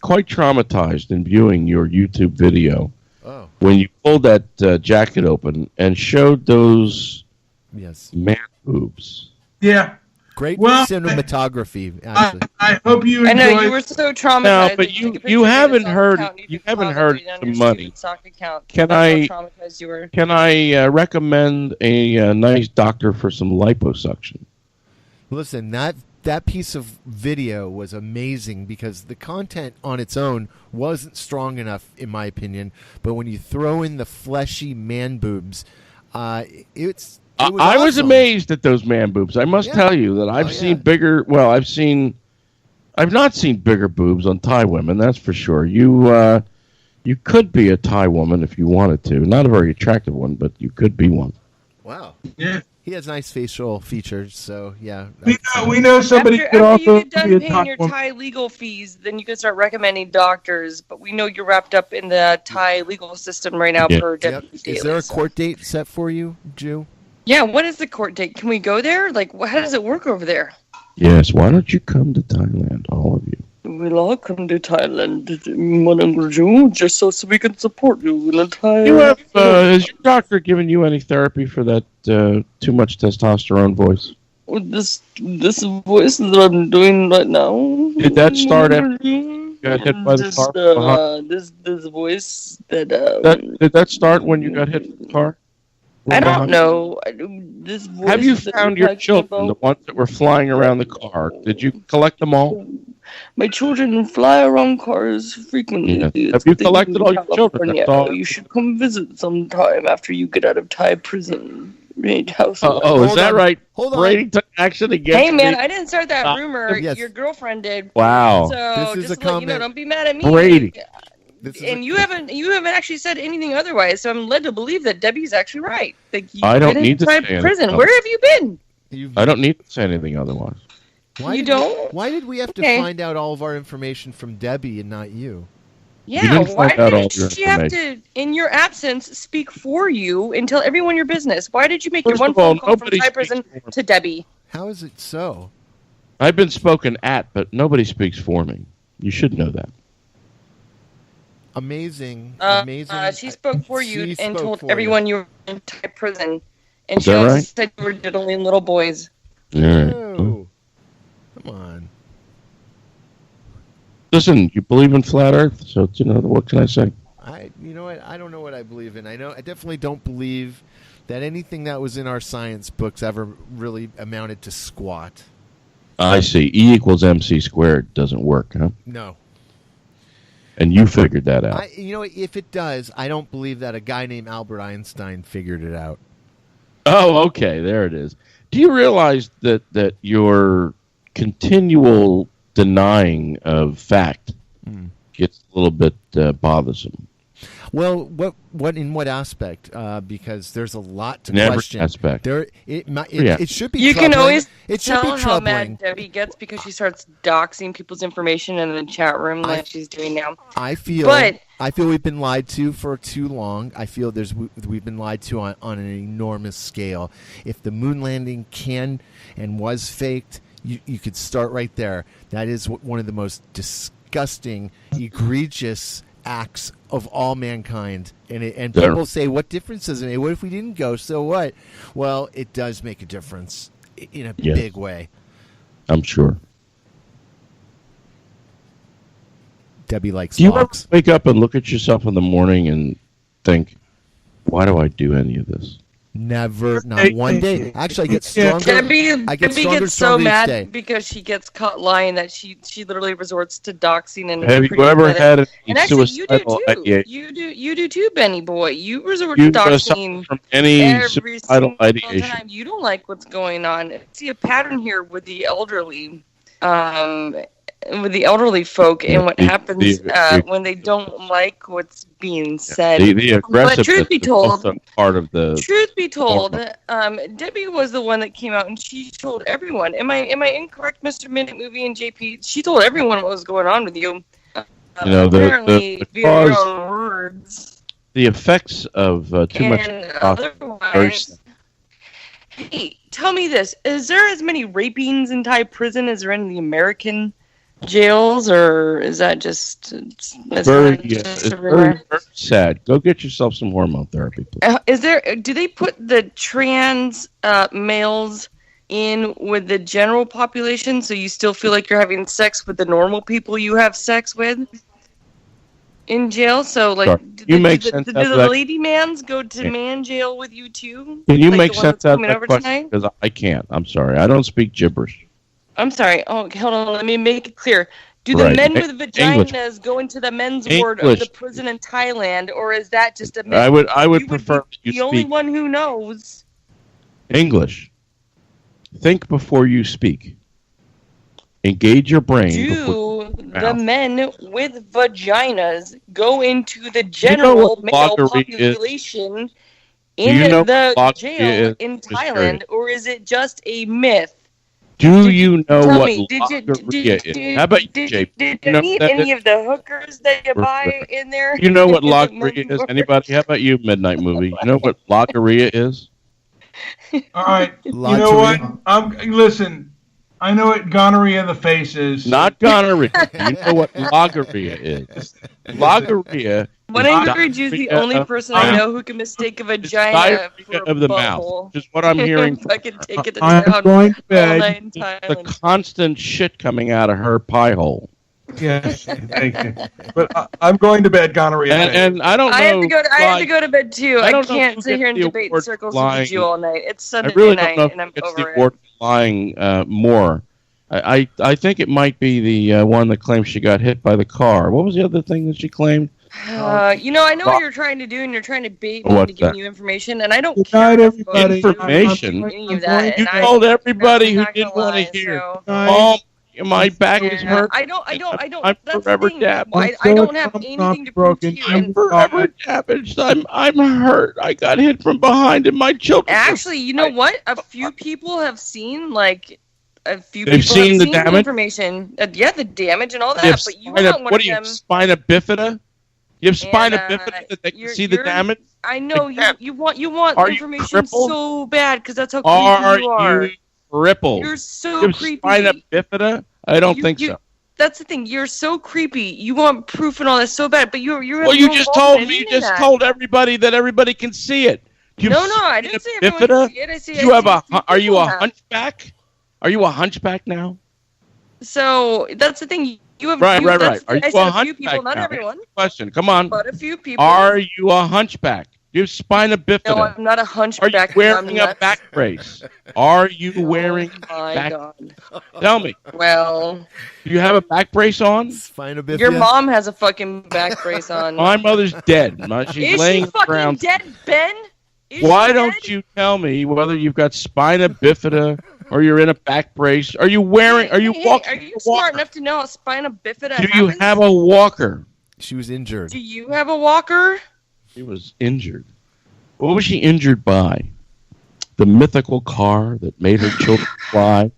[SPEAKER 5] quite traumatized in viewing your YouTube video when you pulled that jacket open and showed those man boobs.
[SPEAKER 9] Yeah.
[SPEAKER 8] Great
[SPEAKER 9] Well,
[SPEAKER 8] cinematography. Actually.
[SPEAKER 9] I hope you
[SPEAKER 10] I
[SPEAKER 9] enjoyed.
[SPEAKER 10] know you were so traumatized.
[SPEAKER 5] No,
[SPEAKER 10] that
[SPEAKER 5] but
[SPEAKER 10] you took a picture
[SPEAKER 5] you
[SPEAKER 10] of
[SPEAKER 5] haven't
[SPEAKER 10] your
[SPEAKER 5] heard
[SPEAKER 10] account,
[SPEAKER 5] you haven't
[SPEAKER 10] deposited
[SPEAKER 5] heard
[SPEAKER 10] it on
[SPEAKER 5] the
[SPEAKER 10] your
[SPEAKER 5] money.
[SPEAKER 10] stupid sock account.
[SPEAKER 5] Can
[SPEAKER 10] That's how traumatized you were.
[SPEAKER 5] Can I recommend a nice doctor for some liposuction?
[SPEAKER 8] Listen, that piece of video was amazing because the content on its own wasn't strong enough, in my opinion. But when you throw in the fleshy man boobs, it's
[SPEAKER 5] I was amazed at those man boobs. I must tell you that I've seen bigger. Well, I've not seen bigger boobs on Thai women. That's for sure. You could be a Thai woman if you wanted to. Not a very attractive one, but you could be one.
[SPEAKER 8] Wow.
[SPEAKER 9] Yeah.
[SPEAKER 8] He has nice facial features, so yeah.
[SPEAKER 9] We know somebody
[SPEAKER 10] After
[SPEAKER 9] could also
[SPEAKER 10] you get done
[SPEAKER 9] be a
[SPEAKER 10] paying
[SPEAKER 9] Thai
[SPEAKER 10] your
[SPEAKER 9] woman.
[SPEAKER 10] Thai legal fees, then you can start recommending doctors. But we know you're wrapped up in the Thai legal system right now for Debbie Daly.
[SPEAKER 8] Is there a court date set for you, Jew?
[SPEAKER 10] Yeah, what is the court date? Can we go there? Like, how does it work over there?
[SPEAKER 5] Yes, why don't you come to Thailand, all of you?
[SPEAKER 10] We'll all come to Thailand, Madam Jew, just so we can support you in a Thai.
[SPEAKER 5] Has your doctor given you any therapy for that too much testosterone voice?
[SPEAKER 10] This voice that I'm doing right now.
[SPEAKER 5] Did that start after you got hit by the car?
[SPEAKER 10] This voice that.
[SPEAKER 5] Did that start when you got hit by the car?
[SPEAKER 10] I don't know. This voice.
[SPEAKER 5] Have you
[SPEAKER 10] that
[SPEAKER 5] found
[SPEAKER 10] you're
[SPEAKER 5] your
[SPEAKER 10] talking
[SPEAKER 5] children,
[SPEAKER 10] about-
[SPEAKER 5] the ones that were flying around the car? Did you collect them all?
[SPEAKER 10] My children fly around cars frequently.
[SPEAKER 5] Yeah. Have you collected all your children? That's all.
[SPEAKER 10] You should come visit sometime after you get out of Thai prison. House.
[SPEAKER 5] Is that right?
[SPEAKER 8] Hold on.
[SPEAKER 5] Brady took action against
[SPEAKER 10] Hey man,
[SPEAKER 5] me.
[SPEAKER 10] I didn't start that rumor.
[SPEAKER 8] Yes.
[SPEAKER 10] Your girlfriend did.
[SPEAKER 5] Wow.
[SPEAKER 10] So
[SPEAKER 8] This is
[SPEAKER 10] just
[SPEAKER 8] a
[SPEAKER 10] to let you know,
[SPEAKER 8] comment.
[SPEAKER 10] don't be mad at me.
[SPEAKER 5] Brady.
[SPEAKER 10] And you haven't actually said anything otherwise. So I'm led to believe that Debbie's actually right. Like,
[SPEAKER 5] I don't
[SPEAKER 10] been
[SPEAKER 5] need
[SPEAKER 10] in
[SPEAKER 5] to
[SPEAKER 10] Thai
[SPEAKER 5] say
[SPEAKER 10] prison.
[SPEAKER 5] anything.
[SPEAKER 10] Where have you been?
[SPEAKER 5] I don't need to say anything otherwise.
[SPEAKER 10] You don't?
[SPEAKER 8] Why did we have to
[SPEAKER 10] Okay.
[SPEAKER 8] find out all of our information from Debbie and not you?
[SPEAKER 10] Yeah,
[SPEAKER 5] didn't
[SPEAKER 10] why
[SPEAKER 5] find out all
[SPEAKER 10] did
[SPEAKER 5] your
[SPEAKER 10] she have to,
[SPEAKER 5] information.
[SPEAKER 10] in your absence, speak for you and tell everyone your business? Why did you make
[SPEAKER 5] First
[SPEAKER 10] your one
[SPEAKER 5] of all,
[SPEAKER 10] phone call from
[SPEAKER 5] nobody
[SPEAKER 10] Thai
[SPEAKER 5] speaks
[SPEAKER 10] prison
[SPEAKER 5] for
[SPEAKER 10] to Debbie?
[SPEAKER 8] How is it so?
[SPEAKER 5] I've been spoken at, but nobody speaks for me. You should know that.
[SPEAKER 8] Amazing.
[SPEAKER 10] She spoke for you
[SPEAKER 8] She
[SPEAKER 10] and
[SPEAKER 8] spoke
[SPEAKER 10] told
[SPEAKER 8] for
[SPEAKER 10] everyone you were in Thai prison. And
[SPEAKER 5] Is
[SPEAKER 10] she
[SPEAKER 5] that
[SPEAKER 10] also
[SPEAKER 5] right?
[SPEAKER 10] said you were diddling little boys.
[SPEAKER 5] All right.
[SPEAKER 8] No. Come on.
[SPEAKER 5] Listen, you believe in flat Earth, so what can I say?
[SPEAKER 8] You know what? I don't know what I believe in. I definitely don't believe that anything that was in our science books ever really amounted to squat.
[SPEAKER 5] I see. E equals MC squared doesn't work, huh?
[SPEAKER 8] No.
[SPEAKER 5] And you figured that out.
[SPEAKER 8] If it does, I don't believe that a guy named Albert Einstein figured it out.
[SPEAKER 5] Oh, okay. There it is. Do you realize that your continual denying of fact gets a little bit bothersome?
[SPEAKER 8] Well, what in what aspect? Because there's a lot to
[SPEAKER 5] In every
[SPEAKER 8] question.
[SPEAKER 5] aspect.
[SPEAKER 8] It should be.
[SPEAKER 10] You
[SPEAKER 8] troubling.
[SPEAKER 10] can always
[SPEAKER 8] It should
[SPEAKER 10] tell
[SPEAKER 8] be
[SPEAKER 10] how
[SPEAKER 8] troubling.
[SPEAKER 10] mad Debbie gets because she starts doxing people's information in the chat room like she's doing now.
[SPEAKER 8] I feel we've been lied to for too long. I feel we've been lied to on an enormous scale. If the moon landing can and was faked, you could start right there. That is one of the most disgusting, egregious acts of all mankind. And people say, what difference does it make? What if we didn't go? So what? Well, it does make a difference in a big way.
[SPEAKER 5] I'm sure.
[SPEAKER 8] Debbie likes
[SPEAKER 5] Do you ever
[SPEAKER 8] fox.
[SPEAKER 5] wake up and look at yourself in the morning and think, why do I do any of this?
[SPEAKER 8] Never, not one day. Actually, I get stronger.
[SPEAKER 10] Debbie
[SPEAKER 8] stronger
[SPEAKER 10] gets so
[SPEAKER 8] each
[SPEAKER 10] mad
[SPEAKER 8] day.
[SPEAKER 10] because she gets caught lying that she literally resorts to doxing and.
[SPEAKER 5] Have you ever had
[SPEAKER 10] And actually, you do
[SPEAKER 5] suicidal
[SPEAKER 10] too.
[SPEAKER 5] ideation?
[SPEAKER 10] You do too, Benny boy. You resort
[SPEAKER 5] You
[SPEAKER 10] to
[SPEAKER 5] suffer
[SPEAKER 10] doxing
[SPEAKER 5] from any
[SPEAKER 10] every
[SPEAKER 5] suicidal
[SPEAKER 10] single
[SPEAKER 5] ideation?
[SPEAKER 10] time. You don't like what's going on. I see a pattern here with the elderly. Folk and what happens when they don't like what's being said.
[SPEAKER 5] The aggressiveness
[SPEAKER 10] but truth be
[SPEAKER 5] is
[SPEAKER 10] told,
[SPEAKER 5] also part of the.
[SPEAKER 10] Truth be told, Debbie was the one that came out and she told everyone. Am I incorrect, Mr. Minute Movie and JP? She told everyone what was going on with you. Apparently,
[SPEAKER 5] the
[SPEAKER 10] via your
[SPEAKER 5] cause,
[SPEAKER 10] own words.
[SPEAKER 5] the effects of too much.
[SPEAKER 10] Otherwise, hey, tell me this: is there as many rapings in Thai prison as there in the American jails, or is that just
[SPEAKER 5] It's very very sad. Go get yourself some hormone therapy, please.
[SPEAKER 10] Is there? Do they put the trans males in with the general population, so you still feel like you're having sex with the normal people you have sex with in jail? So, like,
[SPEAKER 5] Sorry.
[SPEAKER 10] do
[SPEAKER 5] sense
[SPEAKER 10] the
[SPEAKER 5] out of that?
[SPEAKER 10] lady mans go to
[SPEAKER 5] Yeah.
[SPEAKER 10] man jail with you too?
[SPEAKER 5] Can you
[SPEAKER 10] Like
[SPEAKER 5] make
[SPEAKER 10] the one
[SPEAKER 5] sense
[SPEAKER 10] that's
[SPEAKER 5] out of
[SPEAKER 10] coming
[SPEAKER 5] that
[SPEAKER 10] over
[SPEAKER 5] question?
[SPEAKER 10] tonight?
[SPEAKER 5] Because I can't. I'm sorry. I don't speak gibberish.
[SPEAKER 10] I'm sorry. Oh, hold on. Let me make it clear. Do the
[SPEAKER 5] Right.
[SPEAKER 10] men with
[SPEAKER 5] English.
[SPEAKER 10] vaginas go into the men's ward of
[SPEAKER 5] English.
[SPEAKER 10] the prison in Thailand, or is that just a myth?
[SPEAKER 5] I would
[SPEAKER 10] You
[SPEAKER 5] prefer that you
[SPEAKER 10] the only
[SPEAKER 5] speak.
[SPEAKER 10] one who knows.
[SPEAKER 5] English. Think before you speak. Engage your brain.
[SPEAKER 10] Do the men with vaginas go into the general male population in the jail in Thailand, or is it just a myth?
[SPEAKER 5] Do you know what logorrhea is? How about you, JP?
[SPEAKER 10] Did you meet any of the hookers that you buy in there?
[SPEAKER 5] You know what logorrhea is? Anybody? How about you, Midnight Movie? You know what logorrhea is?
[SPEAKER 9] All right. You know what? Listen. I know what gonorrhea of the face is.
[SPEAKER 5] Not gonorrhea. You know what logorrhea is. Logorrhea.
[SPEAKER 10] One Anchorage is the only person I know who can mistake a vagina for a
[SPEAKER 5] of the
[SPEAKER 10] butthole.
[SPEAKER 5] mouth. Just what I'm hearing.
[SPEAKER 10] Fucking take it to
[SPEAKER 5] I'm
[SPEAKER 10] town
[SPEAKER 5] going to
[SPEAKER 10] all
[SPEAKER 5] bed.
[SPEAKER 10] night in Thailand.
[SPEAKER 5] The constant shit coming out of her pie hole.
[SPEAKER 9] Yes, thank you. But I'm going to bed, gonorrhea.
[SPEAKER 5] And I don't know.
[SPEAKER 10] I have to go to bed too. I can't sit here and debate in circles with you all night. It's Sunday night, and I'm over it.
[SPEAKER 5] Lying more. I think it might be the one that claims she got hit by the car. What was the other thing that she claimed?
[SPEAKER 10] I know what you're trying to do, and you're trying to bait me into giving you information, and I don't care
[SPEAKER 5] about information.
[SPEAKER 10] any of that.
[SPEAKER 5] You told everybody who didn't want to hear. Oh, my back is hurt.
[SPEAKER 10] I don't.
[SPEAKER 5] I'm
[SPEAKER 10] That's
[SPEAKER 5] forever
[SPEAKER 10] the thing.
[SPEAKER 5] damaged.
[SPEAKER 10] I don't have anything to prove to you.
[SPEAKER 5] I'm forever damaged. I'm hurt. I got hit from behind, and my children.
[SPEAKER 10] Actually, you know what? A few people have seen
[SPEAKER 5] They've seen the damage?
[SPEAKER 10] Information. Yeah, the damage and all that. But you were not one of them.
[SPEAKER 5] Spina bifida? You have spina bifida that they can see the damage?
[SPEAKER 10] I know you want information so bad because that's how creepy you are.
[SPEAKER 5] Are you crippled?
[SPEAKER 10] You're so
[SPEAKER 5] you have
[SPEAKER 10] creepy.
[SPEAKER 5] Spina bifida? I don't think so.
[SPEAKER 10] That's the thing. You're so creepy. You want proof and all that so bad, but you're.
[SPEAKER 5] Well, you just told me. You just told everybody that everybody can see it.
[SPEAKER 10] No, I didn't say everyone can see it. I see.
[SPEAKER 5] Are you a hunchback? Are you a hunchback now?
[SPEAKER 10] So that's the thing. You have
[SPEAKER 5] right.
[SPEAKER 10] Are you a hunchback? Few people, not everyone.
[SPEAKER 5] Question. Come on.
[SPEAKER 10] But a few people.
[SPEAKER 5] Are you a hunchback? You have spina bifida.
[SPEAKER 10] No, I'm not a hunchback.
[SPEAKER 5] Are you wearing a back brace? Are you wearing back?
[SPEAKER 10] God.
[SPEAKER 5] Tell me.
[SPEAKER 10] Well.
[SPEAKER 5] Do you have a back brace on?
[SPEAKER 8] Spina bifida.
[SPEAKER 10] Your mom has a fucking back brace on.
[SPEAKER 5] My mother's dead. She's laying
[SPEAKER 10] she fucking
[SPEAKER 5] around.
[SPEAKER 10] Dead, Ben?
[SPEAKER 5] Why don't you tell me whether you've got spina bifida or you're in a back brace? Are you wearing? Are you walking?
[SPEAKER 10] Are you smart enough to know how spina bifida
[SPEAKER 5] happens? Do you have a walker?
[SPEAKER 8] She was injured.
[SPEAKER 10] Do you have a walker?
[SPEAKER 5] She was injured. What was she injured by? The mythical car that made her children fly.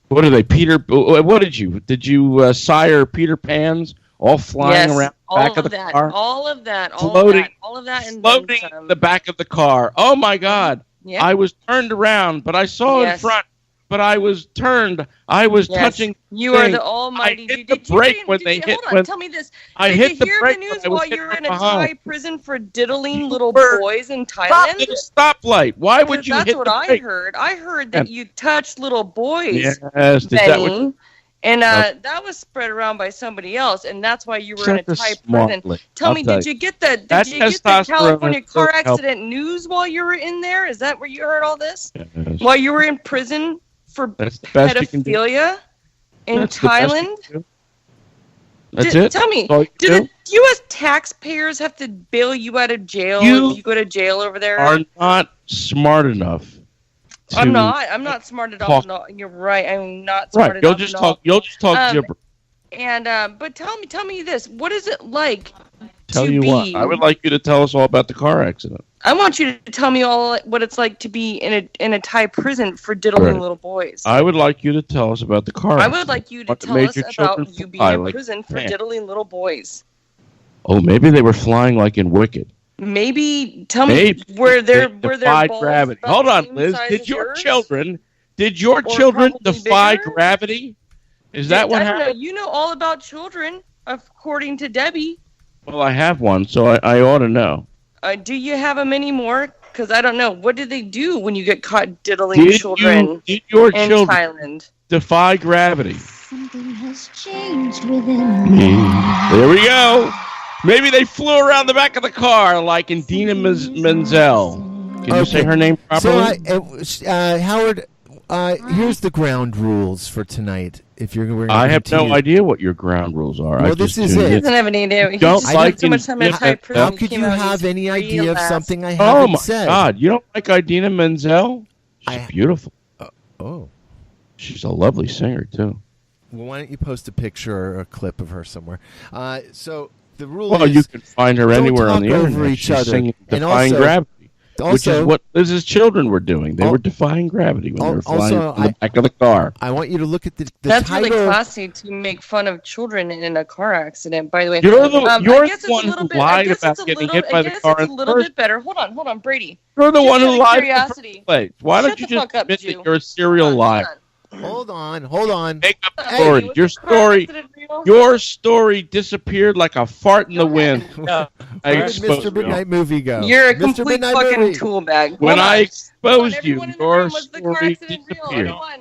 [SPEAKER 5] What are they, Peter? What did you? Did you sire Peter Pans all flying around the back of the car?
[SPEAKER 10] All of that.
[SPEAKER 5] Floating
[SPEAKER 10] and
[SPEAKER 5] the back of the car. Oh my God!
[SPEAKER 10] Yeah.
[SPEAKER 5] I was turned around, but I saw in front. But I was turned. I was touching.
[SPEAKER 10] You are the almighty.
[SPEAKER 5] I hit the brake when they hit.
[SPEAKER 10] Hold on, tell me this.
[SPEAKER 5] I hit the brake.
[SPEAKER 10] Did you hear the news while you were in a Thai prison for diddling little boys in Thailand?
[SPEAKER 5] Stop at a stoplight. Why would you hit the brake?
[SPEAKER 10] That's what I heard. I heard that you touched little boys.
[SPEAKER 5] Yes,
[SPEAKER 10] Benny. And that was spread around by somebody else, and that's why you were in a Thai prison. Tell me, did you get the California car accident news while you were in there? Is that where you heard all this?
[SPEAKER 5] Yes.
[SPEAKER 10] While you were in prison for pedophilia in Thailand?
[SPEAKER 5] That's it?
[SPEAKER 10] Tell me, do the U.S. taxpayers have to bail you out of jail if you go to jail over there?
[SPEAKER 5] Are not smart enough.
[SPEAKER 10] I'm not smart at all. No, you're right. I'm not smart at all.
[SPEAKER 5] You'll just talk gibberish.
[SPEAKER 10] And but tell me this. What is it like
[SPEAKER 5] Tell you what, I would like you to tell us all about the car accident.
[SPEAKER 10] I want you to tell me all what it's like to be in a Thai prison for diddling little boys.
[SPEAKER 5] I would like you to tell us about the car accident.
[SPEAKER 10] I would like you to tell us about you being in prison for diddling little boys.
[SPEAKER 5] Oh, maybe they were flying like in Wicked.
[SPEAKER 10] Maybe tell me where their balls
[SPEAKER 5] gravity. Hold on, Liz. Did your children defy gravity? Is that what happened?
[SPEAKER 10] I don't know. You know all about children, according to Debbie.
[SPEAKER 5] Well, I have one, so I ought to know.
[SPEAKER 10] Do you have them anymore? Because I don't know. What did they do when you get caught diddling children
[SPEAKER 5] did your
[SPEAKER 10] in
[SPEAKER 5] children
[SPEAKER 10] Thailand?
[SPEAKER 5] Defy gravity.
[SPEAKER 23] Something has changed within me.
[SPEAKER 5] There we go. Maybe they flew around the back of the car like in Dina Menzel. Can you say her name properly?
[SPEAKER 8] So, Howard, here's the ground rules for tonight. If you're,
[SPEAKER 5] I have no idea what your ground rules are.
[SPEAKER 8] Well, this is it.
[SPEAKER 10] He doesn't have any idea. He
[SPEAKER 5] don't like
[SPEAKER 10] so much time in Thai prison.
[SPEAKER 8] How could you have any idea of something I haven't said?
[SPEAKER 5] Oh my God! You don't like Idina Menzel? She's beautiful.
[SPEAKER 8] Oh.
[SPEAKER 5] She's a lovely singer, too.
[SPEAKER 8] Well, why don't you post a picture or a clip of her somewhere? So the rule
[SPEAKER 5] Well,
[SPEAKER 8] is
[SPEAKER 5] you can find her
[SPEAKER 8] don't
[SPEAKER 5] anywhere on the
[SPEAKER 8] talk over
[SPEAKER 5] internet.
[SPEAKER 8] each
[SPEAKER 5] She's
[SPEAKER 8] other.
[SPEAKER 5] singing
[SPEAKER 8] And
[SPEAKER 5] Defying
[SPEAKER 8] also-
[SPEAKER 5] Gravity, which is
[SPEAKER 8] also-
[SPEAKER 5] what Liz's children were doing. They were defying gravity when they were flying
[SPEAKER 8] also,
[SPEAKER 5] in the back of the car.
[SPEAKER 8] I want you to look at the
[SPEAKER 10] That's
[SPEAKER 8] title.
[SPEAKER 10] really classy to make fun of children in a car accident. By the way,
[SPEAKER 5] You're the
[SPEAKER 10] I
[SPEAKER 5] you're
[SPEAKER 10] guess
[SPEAKER 5] the
[SPEAKER 10] it's a
[SPEAKER 5] one
[SPEAKER 10] little
[SPEAKER 5] who
[SPEAKER 10] bit- I
[SPEAKER 5] lied
[SPEAKER 10] guess
[SPEAKER 5] about
[SPEAKER 10] it's a
[SPEAKER 5] getting
[SPEAKER 10] little-
[SPEAKER 5] hit by
[SPEAKER 10] I
[SPEAKER 5] the
[SPEAKER 10] guess
[SPEAKER 5] car
[SPEAKER 10] it's
[SPEAKER 5] in
[SPEAKER 10] a
[SPEAKER 5] the
[SPEAKER 10] little
[SPEAKER 5] first.
[SPEAKER 10] bit better. Hold on, Brady.
[SPEAKER 5] You're the
[SPEAKER 10] Just
[SPEAKER 5] one
[SPEAKER 10] out
[SPEAKER 5] who
[SPEAKER 10] of
[SPEAKER 5] lied in the
[SPEAKER 10] curiosity.
[SPEAKER 5] first place. Why don't
[SPEAKER 10] Shut
[SPEAKER 5] you
[SPEAKER 10] the
[SPEAKER 5] just
[SPEAKER 10] fuck up,
[SPEAKER 5] admit
[SPEAKER 10] Jew.
[SPEAKER 5] that you're a serial liar?
[SPEAKER 8] Hold on.
[SPEAKER 5] Make up a
[SPEAKER 10] Hey,
[SPEAKER 5] story.
[SPEAKER 10] was
[SPEAKER 5] Your
[SPEAKER 10] the car
[SPEAKER 5] story.
[SPEAKER 10] accident real?
[SPEAKER 5] Your story disappeared like a fart in the wind.
[SPEAKER 8] Where
[SPEAKER 5] I
[SPEAKER 8] did
[SPEAKER 5] exposed
[SPEAKER 8] Mr. Midnight
[SPEAKER 5] you.
[SPEAKER 8] Movie go?
[SPEAKER 10] You're a
[SPEAKER 8] Mr.
[SPEAKER 10] complete
[SPEAKER 8] Midnight
[SPEAKER 10] fucking
[SPEAKER 8] Movie.
[SPEAKER 10] tool bag.
[SPEAKER 5] When
[SPEAKER 10] Hold
[SPEAKER 5] I
[SPEAKER 10] on.
[SPEAKER 5] exposed you,
[SPEAKER 10] everyone in the
[SPEAKER 5] your
[SPEAKER 10] room, was the car
[SPEAKER 5] story
[SPEAKER 10] accident real?
[SPEAKER 5] disappeared.
[SPEAKER 10] Everyone.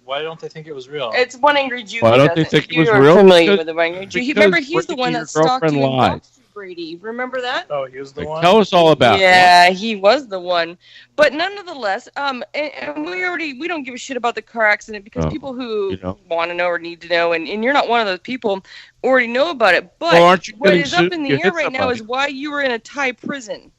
[SPEAKER 2] Why don't they think it was real?
[SPEAKER 10] It's one angry Jew.
[SPEAKER 5] Why
[SPEAKER 10] who
[SPEAKER 5] don't they
[SPEAKER 10] does
[SPEAKER 5] think it was
[SPEAKER 10] You're
[SPEAKER 5] real?
[SPEAKER 10] familiar
[SPEAKER 5] Because-
[SPEAKER 10] with the one angry Jew.
[SPEAKER 5] because
[SPEAKER 10] Remember, he's the
[SPEAKER 5] Brady,
[SPEAKER 10] one
[SPEAKER 5] your
[SPEAKER 10] that stalked
[SPEAKER 5] girlfriend
[SPEAKER 10] you and
[SPEAKER 5] lied.
[SPEAKER 10] doxed you, Brady. Remember that?
[SPEAKER 2] Oh, he was the one.
[SPEAKER 5] Tell us all about it.
[SPEAKER 10] Yeah, he was the one. But nonetheless, and we don't give a shit about the car accident because
[SPEAKER 5] Oh,
[SPEAKER 10] people who
[SPEAKER 5] you know.
[SPEAKER 10] want to know or need to know, and you're not one of those people, already know about it. But
[SPEAKER 5] Well, aren't you
[SPEAKER 10] what
[SPEAKER 5] getting
[SPEAKER 10] is up
[SPEAKER 5] sued
[SPEAKER 10] in
[SPEAKER 5] if
[SPEAKER 10] the
[SPEAKER 5] you
[SPEAKER 10] air
[SPEAKER 5] hit
[SPEAKER 10] right now
[SPEAKER 5] somebody?
[SPEAKER 10] is why you were in a Thai prison.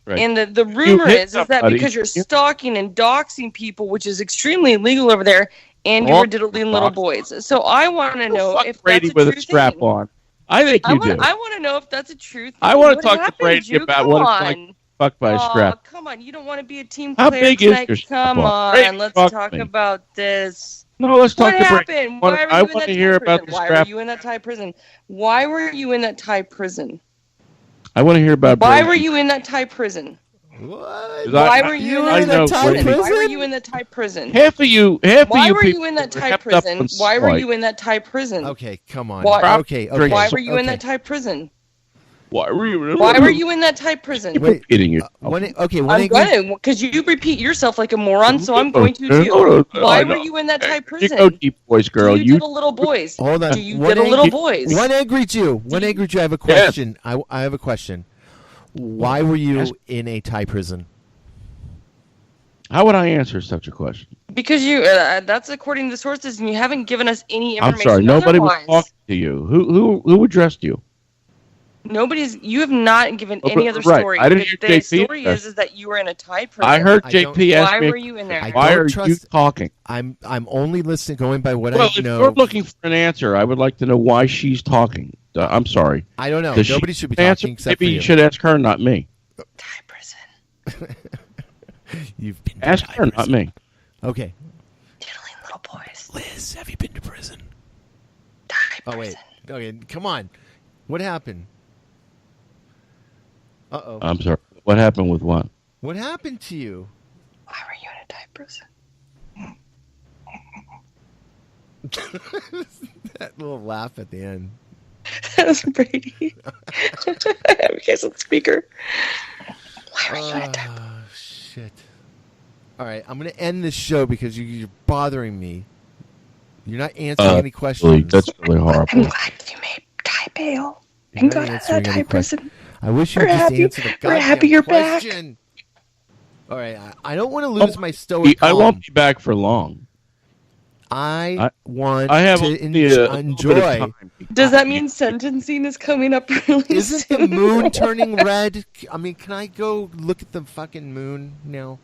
[SPEAKER 5] Right.
[SPEAKER 10] And the rumor
[SPEAKER 5] hit
[SPEAKER 10] is that
[SPEAKER 5] somebody.
[SPEAKER 10] because you're stalking and doxing people, which is extremely illegal over there, and you
[SPEAKER 5] Oh,
[SPEAKER 10] were diddling little boys. So I want to know if
[SPEAKER 5] Brady
[SPEAKER 10] that's a
[SPEAKER 5] with
[SPEAKER 10] true
[SPEAKER 5] a strap
[SPEAKER 10] thing.
[SPEAKER 5] on. I think you do.
[SPEAKER 10] I want to know if that's a true thing.
[SPEAKER 5] I want
[SPEAKER 10] What
[SPEAKER 5] to talk to
[SPEAKER 10] happened,
[SPEAKER 5] Brady
[SPEAKER 10] Jew?
[SPEAKER 5] about
[SPEAKER 10] Come
[SPEAKER 5] what it's
[SPEAKER 10] on.
[SPEAKER 5] like to be fucked by a
[SPEAKER 10] Aw,
[SPEAKER 5] strap.
[SPEAKER 10] come on, you don't want to be a team
[SPEAKER 5] How
[SPEAKER 10] player
[SPEAKER 5] big is
[SPEAKER 10] tonight?
[SPEAKER 5] your strap
[SPEAKER 10] Come
[SPEAKER 5] on?
[SPEAKER 10] on,
[SPEAKER 5] Brady,
[SPEAKER 10] let's
[SPEAKER 5] talk
[SPEAKER 10] talk
[SPEAKER 5] to me.
[SPEAKER 10] about this.
[SPEAKER 5] No, let's talk
[SPEAKER 10] What
[SPEAKER 5] to Brady.
[SPEAKER 10] happened?
[SPEAKER 5] I
[SPEAKER 10] Why were
[SPEAKER 5] I
[SPEAKER 10] you in
[SPEAKER 5] want
[SPEAKER 10] that
[SPEAKER 5] to
[SPEAKER 10] Thai
[SPEAKER 5] hear
[SPEAKER 10] prison?
[SPEAKER 5] about the
[SPEAKER 10] Why
[SPEAKER 5] strap.
[SPEAKER 10] were you in that Thai prison? Why were you in that Thai prison?
[SPEAKER 5] I want to hear about
[SPEAKER 10] Why
[SPEAKER 5] Brady.
[SPEAKER 10] were you in that Thai prison?
[SPEAKER 5] 'Cause
[SPEAKER 10] Why
[SPEAKER 5] I-
[SPEAKER 10] were you
[SPEAKER 5] I
[SPEAKER 10] in
[SPEAKER 5] know
[SPEAKER 10] that Thai
[SPEAKER 5] Brady.
[SPEAKER 10] prison? Why were you in that Thai prison?
[SPEAKER 5] Half of you
[SPEAKER 10] Why were
[SPEAKER 5] people
[SPEAKER 10] you in that
[SPEAKER 5] were
[SPEAKER 10] Thai
[SPEAKER 5] kept up
[SPEAKER 10] prison?
[SPEAKER 5] on
[SPEAKER 10] Why were
[SPEAKER 5] spite.
[SPEAKER 10] you in that Thai prison?
[SPEAKER 8] Okay, come on.
[SPEAKER 10] Why,
[SPEAKER 8] Okay.
[SPEAKER 10] Why were you in that Thai prison?
[SPEAKER 5] Why were you?
[SPEAKER 10] Why were you in that Thai prison?
[SPEAKER 8] Wait,
[SPEAKER 5] repeating yourself?
[SPEAKER 10] I'm going to, because you repeat yourself like a moron, so I'm going to too. Why were you in that Thai
[SPEAKER 5] You
[SPEAKER 10] prison?
[SPEAKER 5] go deep voice, girl.
[SPEAKER 10] Do you diddle little boys?
[SPEAKER 8] Hold on.
[SPEAKER 10] Do you diddle little boys?
[SPEAKER 8] One angry Jew. One angry Jew. I have a question. I have a question. Why were you in a Thai prison?
[SPEAKER 5] How would I answer such a question?
[SPEAKER 10] Because you, that's according to sources, and you haven't given us any
[SPEAKER 5] I'm
[SPEAKER 10] information.
[SPEAKER 5] sorry, nobody was
[SPEAKER 10] otherwise.
[SPEAKER 5] talking to you. Who addressed you?
[SPEAKER 10] Nobody's. You have not given any other
[SPEAKER 5] right.
[SPEAKER 10] story.
[SPEAKER 5] I didn't
[SPEAKER 10] The
[SPEAKER 5] hear JP
[SPEAKER 10] story
[SPEAKER 5] address.
[SPEAKER 10] is that you were in a Thai prison.
[SPEAKER 5] I heard JP ask
[SPEAKER 10] Why
[SPEAKER 5] me.
[SPEAKER 10] were you in there?
[SPEAKER 5] Why
[SPEAKER 8] don't
[SPEAKER 5] are you
[SPEAKER 8] trust-
[SPEAKER 5] talking?
[SPEAKER 8] I'm only listening, going by what
[SPEAKER 5] Well,
[SPEAKER 8] I
[SPEAKER 5] if
[SPEAKER 8] know.
[SPEAKER 5] you're looking for an answer, I would like to know why she's talking. I'm sorry.
[SPEAKER 8] I don't know.
[SPEAKER 5] Does
[SPEAKER 8] Nobody
[SPEAKER 5] she
[SPEAKER 8] should be
[SPEAKER 5] answer?
[SPEAKER 8] talking except
[SPEAKER 5] Maybe
[SPEAKER 8] for
[SPEAKER 5] you
[SPEAKER 8] you.
[SPEAKER 5] should ask her, not me.
[SPEAKER 10] Thai prison.
[SPEAKER 8] You've been to
[SPEAKER 5] Ask
[SPEAKER 8] Thai
[SPEAKER 5] her, not
[SPEAKER 8] prison.
[SPEAKER 5] me.
[SPEAKER 8] Okay.
[SPEAKER 10] Diddling little boys.
[SPEAKER 8] Liz, have you been to prison?
[SPEAKER 10] Thai
[SPEAKER 8] Oh wait. Okay, come on. What happened? Uh-oh.
[SPEAKER 5] I'm sorry. What happened with what?
[SPEAKER 8] What happened to you?
[SPEAKER 10] Why were you in a Thai prison?
[SPEAKER 8] That little laugh at the end.
[SPEAKER 10] That was Brady. I have a case on speaker. Why were you in a Thai prison?
[SPEAKER 8] Shit. All right, I'm going to end this show because you're bothering me. You're not answering any questions.
[SPEAKER 5] That's really horrible.
[SPEAKER 10] I'm glad you made Thai bail
[SPEAKER 8] You're
[SPEAKER 10] and
[SPEAKER 8] not
[SPEAKER 10] go to
[SPEAKER 8] answering
[SPEAKER 10] that
[SPEAKER 8] any
[SPEAKER 10] Thai prison.
[SPEAKER 8] I wish you
[SPEAKER 10] We're
[SPEAKER 8] would just
[SPEAKER 10] happy-
[SPEAKER 8] answer the
[SPEAKER 10] we're
[SPEAKER 8] goddamn
[SPEAKER 10] happy you're back.
[SPEAKER 8] question. All right, I don't want to lose my stoic
[SPEAKER 5] I
[SPEAKER 8] calm.
[SPEAKER 5] won't be back for long.
[SPEAKER 8] I want
[SPEAKER 5] I have
[SPEAKER 8] to
[SPEAKER 5] only a little bit of
[SPEAKER 8] enjoy.
[SPEAKER 5] time.
[SPEAKER 10] Does that mean sentencing is coming up really
[SPEAKER 8] Isn't
[SPEAKER 10] soon?
[SPEAKER 8] the moon turning red? I mean, can I go look at the fucking moon now?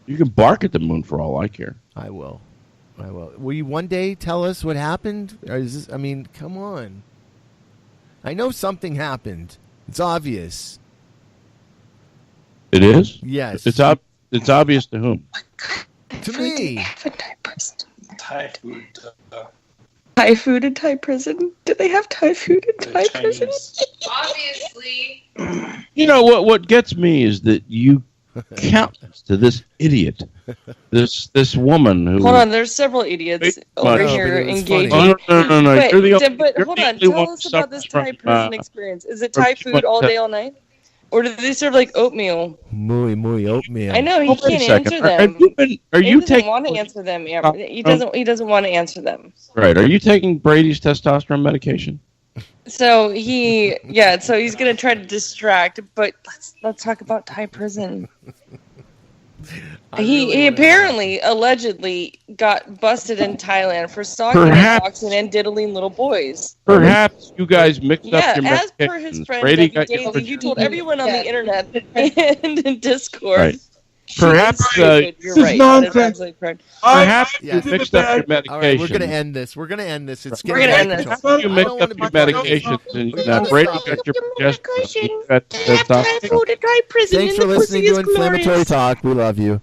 [SPEAKER 5] You can bark at the moon for all I care.
[SPEAKER 8] I will. Will you one day tell us what happened? Or is this, I mean, come on. I know something happened. It's obvious.
[SPEAKER 5] It is?
[SPEAKER 8] Yes.
[SPEAKER 5] It's obvious to whom?
[SPEAKER 8] To me.
[SPEAKER 2] Thai food.
[SPEAKER 10] Thai food in Thai prison? Do they have Thai food in Thai prison?
[SPEAKER 23] Obviously.
[SPEAKER 5] You know what gets me is that you countenance to this idiot, this woman who.
[SPEAKER 10] Hold on, there's several idiots over
[SPEAKER 5] No,
[SPEAKER 10] here
[SPEAKER 8] but it was
[SPEAKER 10] engaging.
[SPEAKER 8] funny.
[SPEAKER 5] No.
[SPEAKER 10] But,
[SPEAKER 5] You're the only,
[SPEAKER 10] but
[SPEAKER 5] you're
[SPEAKER 10] hold
[SPEAKER 5] the
[SPEAKER 10] on,
[SPEAKER 5] only one
[SPEAKER 10] tell
[SPEAKER 5] who
[SPEAKER 10] us about this
[SPEAKER 5] suffers
[SPEAKER 10] Thai
[SPEAKER 5] from,
[SPEAKER 10] prison experience. Is it
[SPEAKER 5] from
[SPEAKER 10] Thai food all day, all night? Or do they serve like oatmeal?
[SPEAKER 8] Muy oatmeal.
[SPEAKER 10] I know he
[SPEAKER 5] Wait a
[SPEAKER 10] can't
[SPEAKER 5] second.
[SPEAKER 10] answer
[SPEAKER 5] Have
[SPEAKER 10] them.
[SPEAKER 5] you been? Are
[SPEAKER 10] He
[SPEAKER 5] you
[SPEAKER 10] doesn't
[SPEAKER 5] taking?
[SPEAKER 10] want to answer them. Amber. He doesn't want to answer them.
[SPEAKER 5] Right. Are you taking Brady's testosterone medication?
[SPEAKER 10] So he's gonna try to distract. But let's talk about Thai prison. He apparently, allegedly, got busted in Thailand for stalking and
[SPEAKER 5] Perhaps-
[SPEAKER 10] doxing and diddling little boys.
[SPEAKER 5] Perhaps you guys mixed
[SPEAKER 10] Yeah,
[SPEAKER 5] up your
[SPEAKER 10] as per his
[SPEAKER 5] medications.
[SPEAKER 10] friend
[SPEAKER 5] Brady
[SPEAKER 10] Debbie
[SPEAKER 5] got you
[SPEAKER 10] Daly, who told everyone on the internet and in Discord
[SPEAKER 5] Right. Perhaps
[SPEAKER 10] You're
[SPEAKER 9] This is
[SPEAKER 10] right. That is
[SPEAKER 9] nonsense.
[SPEAKER 10] absolutely correct.
[SPEAKER 5] perhaps
[SPEAKER 8] Yeah.
[SPEAKER 5] you mixed up your medication.
[SPEAKER 8] All right, we're gonna end this. We're gonna end this. It's
[SPEAKER 10] We're
[SPEAKER 8] getting
[SPEAKER 10] gonna end
[SPEAKER 8] out of
[SPEAKER 10] this.
[SPEAKER 8] control.
[SPEAKER 5] You
[SPEAKER 8] I
[SPEAKER 5] mixed
[SPEAKER 8] don't
[SPEAKER 5] up
[SPEAKER 8] wanna
[SPEAKER 5] your
[SPEAKER 8] be part of
[SPEAKER 5] medications,
[SPEAKER 8] this.
[SPEAKER 5] and
[SPEAKER 8] We gotta
[SPEAKER 5] Brady
[SPEAKER 8] stop
[SPEAKER 5] got
[SPEAKER 8] it.
[SPEAKER 5] your progesterone.
[SPEAKER 10] I
[SPEAKER 5] Stop.
[SPEAKER 10] go to dry prison
[SPEAKER 8] Thanks
[SPEAKER 10] and
[SPEAKER 8] for
[SPEAKER 10] the pussy
[SPEAKER 8] listening
[SPEAKER 10] is
[SPEAKER 8] to Inflammatory
[SPEAKER 10] glorious.
[SPEAKER 8] Talk. We love you.